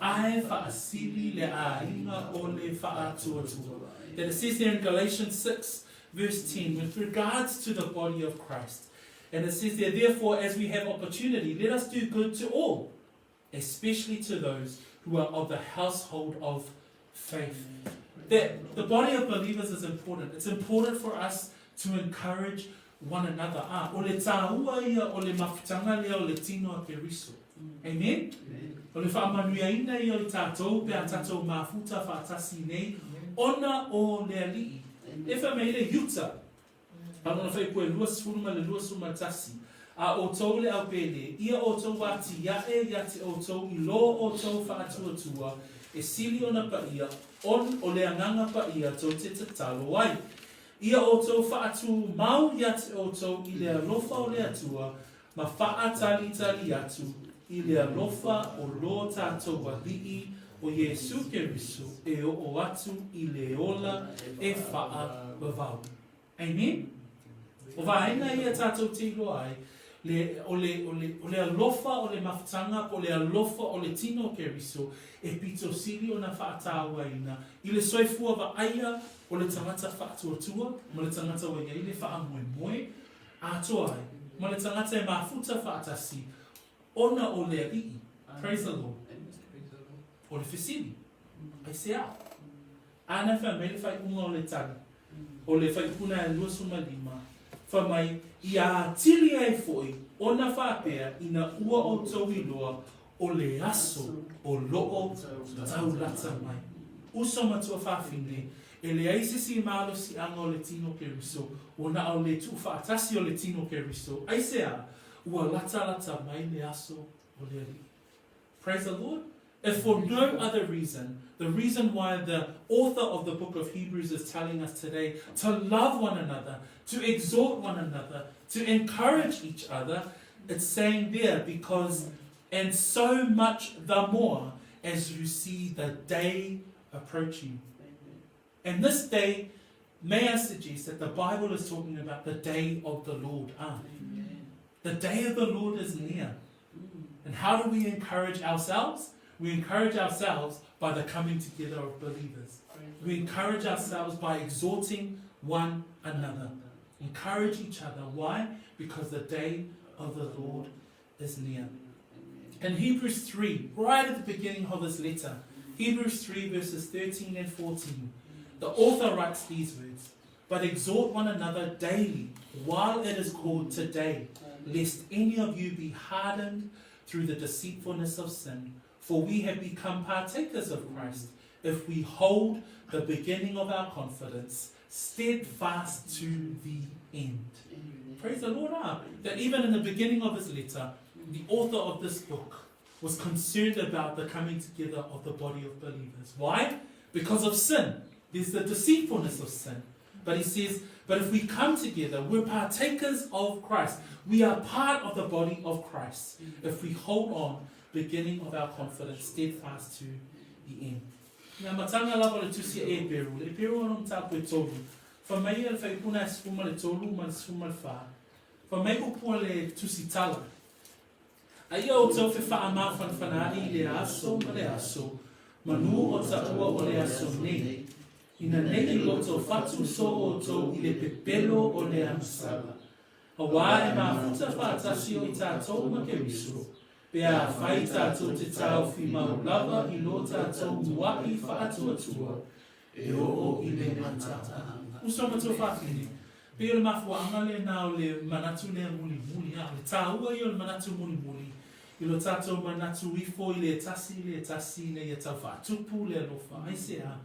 Ai whaasili le ainga o le whaatuatua. That it says there in Galatians 6 verse 10, with regards to the body of Christ. And it says there, therefore, as we have opportunity, let us do good to all, especially to those who are of the household of faith. That the body of believers is important. It's important for us to encourage one another. O le tāua ia o le mawhitanga lea o le tino a Keriso. Amen? O le whaamanuiaina ia o tātou, pe a tātou mafuta whaatasi nei, ona o le alii. E wha mei le yuta, anona whai koe luas furuma le luas umatasi, a o tau le au pele, ia o tau wati iae, iate o tau I lo o tau whaatuatua, e sili ona pa ia, on o le anganga pa ia tau te tatalo ai. Ia o tau whaatu mau iate o tau I le alofa o le atua, ma whaatali atu, I le alofa o lo tātou walii o Iesu Keriso e o atu I le ola e wha wawau. Amen? O vaenga ia tātou tilo ai, o le alofa o le mawhtanga, o le alofa o le tino Keriso, e pito sili o na whaataua ina. I le soifua wa aia o le tangata whaatuatua, ma le tangata wa iei le whaamoemoe, ato ai, ma le tangata e mafuta whaatasi, ona o le alii. Praise the Lord. O le fesili. Ai se au. Ana wha mele whai unga o le tani. O le whai puna e lua suma lima. Wha mai I a tili ai foi, ona whapea ina ua o tau I loa o le aso o loo tau lata mai. Uso matua whawhine, e le aisisi malo si anga o le tino Keriso, o na au le tu whaatasi o le tino Keriso. Ai se a, ua lata mai le aso o le ali. Praise the Lord. If for no other reason, the reason why the author of the book of Hebrews is telling us today to love one another, to exhort one another, to encourage each other, it's saying there, because, and so much the more as you see the day approaching. And this day, may I suggest that the Bible is talking about the day of the Lord. The day of the Lord is near. And how do we encourage ourselves? We encourage ourselves by the coming together of believers. We encourage ourselves by exhorting one another. Encourage each other. Why? Because the day of the Lord is near. In Hebrews 3, right at the beginning of this letter, Hebrews 3 verses 13 and 14, the author writes these words, "But exhort one another daily, while it is called today, lest any of you be hardened through the deceitfulness of sin. For we have become partakers of Christ, if we hold the beginning of our confidence steadfast to the end. Praise the Lord. That even in the beginning of his letter, the author of this book was concerned about the coming together of the body of believers. Why? Because of sin. There's the deceitfulness of sin. But he says, but if we come together, we're partakers of Christ. We are part of the body of Christ. If we hold on, beginning of our confidence, steadfast to the end. Ngā matanga lava le tusi e Eperu. Le Eperu anong tapu e tolu. Whamai e whaipuna e sfuma le tolu, ma le sfuma le wha. Whamai upua le tusi tala. Aia o tau whi wha ama whanwhanari le aso ma le aso. Manu o taua o le aso nei. Ina nei loto fatu so o tau I le pepelo o le amsala. A wā e mafuta whātasi o I tātou ma Keriso. Pea whai tātou te tau whi mau lava I lo tātou muai whātua. E o I le matata. Uso matua whāwhine. Pea le mafua angale nao le manatu le muli muli. Le tāua I o le manatu muli muli. I lo tātou manatu ifo I le tasi ne ia tau whātupu le alofa. Aise a.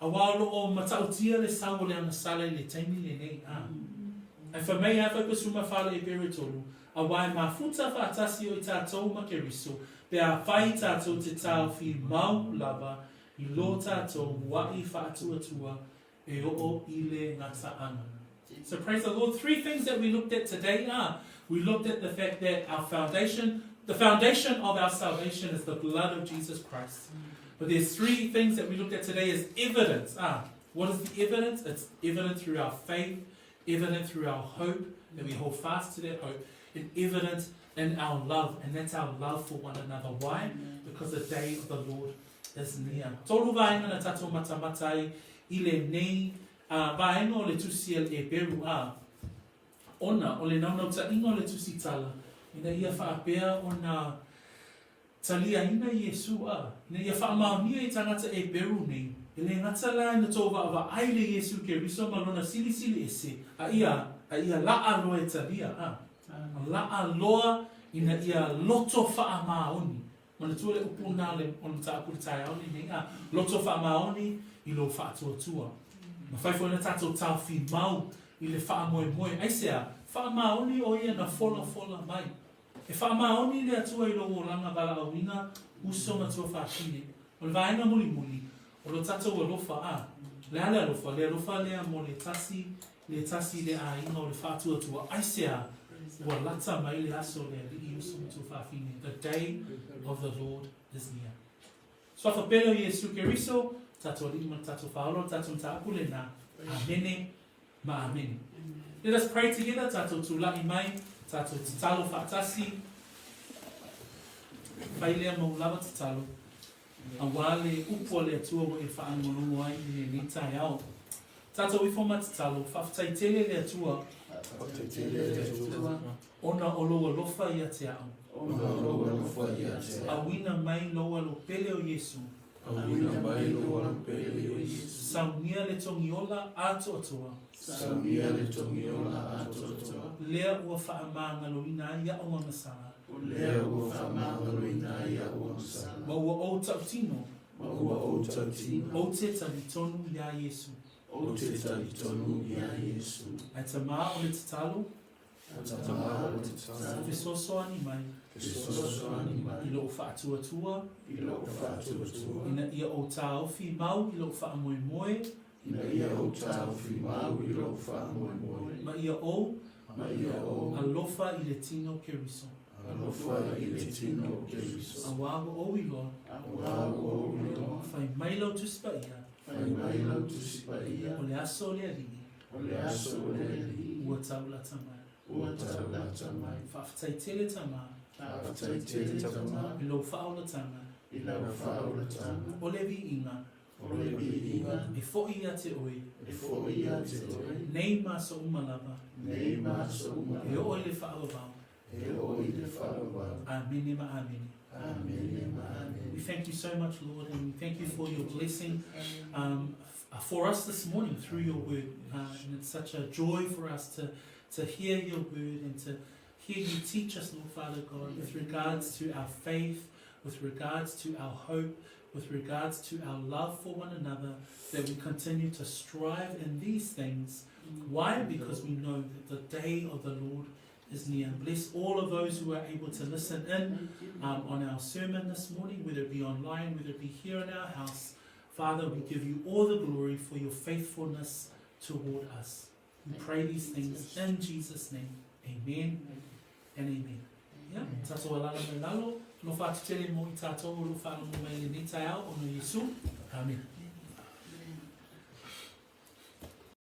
A wālo o matautia le sau le anasale le taimi le nei a. Ai whamei a whaipasuma whale Eperu tolu. A wai mafuta whaatasi o I tātou ma Keriso. Pea whai tātou te tau whi mau lava I lo tātou wai whātua e o I le ngata anga. So praise the Lord. 3 things that we looked at today are, we looked at the fact that the foundation of our salvation is the blood of Jesus Christ. But there's 3 things that we looked at today as evidence. What is the evidence? It's evident through our faith, evident through our hope, that we hold fast to that hope, and evident in our love, and that's our love for one another. Why? Because the day of the Lord is near. Tolu vaenga na tatou matamatai, I le nei, vaenga o le tusi el Eperu ona, o le naunau tainga o le tusi tala, ina ia whaapea o na Taliaina Iesu Ina ia whaamaunia I tangata Eperu nei. Ele ngata la ina tō wa ai le Iesu Keriso malona sili ese. A ia laa loa e talia. Laa loa ina ia loto whaamaoni. Mana tua le upuna le on tāpura tai aoni nei. Loto whaamaoni I lo whaatuatua. Ma whaifo ina tātou tau whi mau I le whaamoe. Aisea, whaamaoni o ia na fola mai. E whaamaoni le atua I lo o langa wala awina, uso matua whaakine. O le vaenga muli, o lo tatou alofa le ale alofa lea mo le tasi le a inga o le whaatuatua. Aisea, ua lata mai le aso le li uso matua whaakine. The day of the Lord is near. So whapelo Iesu Keriso, tatou lima, tatou whaolo, tatou tāku le nā. Amene, ma amene. Let us pray together, tatou tūlai mai, tatou talo whaatasi, whailea maulava talo, a wale upua le atua o e whaangolungu ai I le tai au. Tatou I whoma talo, whaftai tele le atua, ona o loa lofa I a te au. Awina mai loa lo pele o Iesu. Saunia le tongiola ato atua. Lea ua whaamanga loina ia o ngasara. Ma ua o tautino. O te talitonu ia Iesu. Ai ta maa o le tatalo. Fesoso ani mai. I lo whaatuatua. Ina ia o tāofi mau I lo whaamoemoe. Ma ia o alofa I le tino Keriso. A wāgo o I loa. Whai mailo tuspa ia. O le aso le alii. Ua taula tamai. Whaftai tele tamai. I lo whaola tama. O le vi inga. E fo'i ia te oe. Nei maso umalava. E o le whaawavau. Amen ma amen. We thank you so much, Lord, and we thank you for your blessing for us this morning through your word. And it's such a joy for us to hear your word and to hear you teach us, Lord Father God, with regards to our faith, with regards to our hope, with regards to our love for one another, that we continue to strive in these things. Why? Because we know that the day of the Lord is near. Bless all of those who are able to listen in on our sermon this morning, whether it be online, whether it be here in our house. Father, we give you all the glory for your faithfulness toward us. We pray these things in Jesus' name. Amen and amen. Yeah, tato alala me lalo, no fa tele mo i tato lo fa no me le ni tai au o no Iesu. Amen.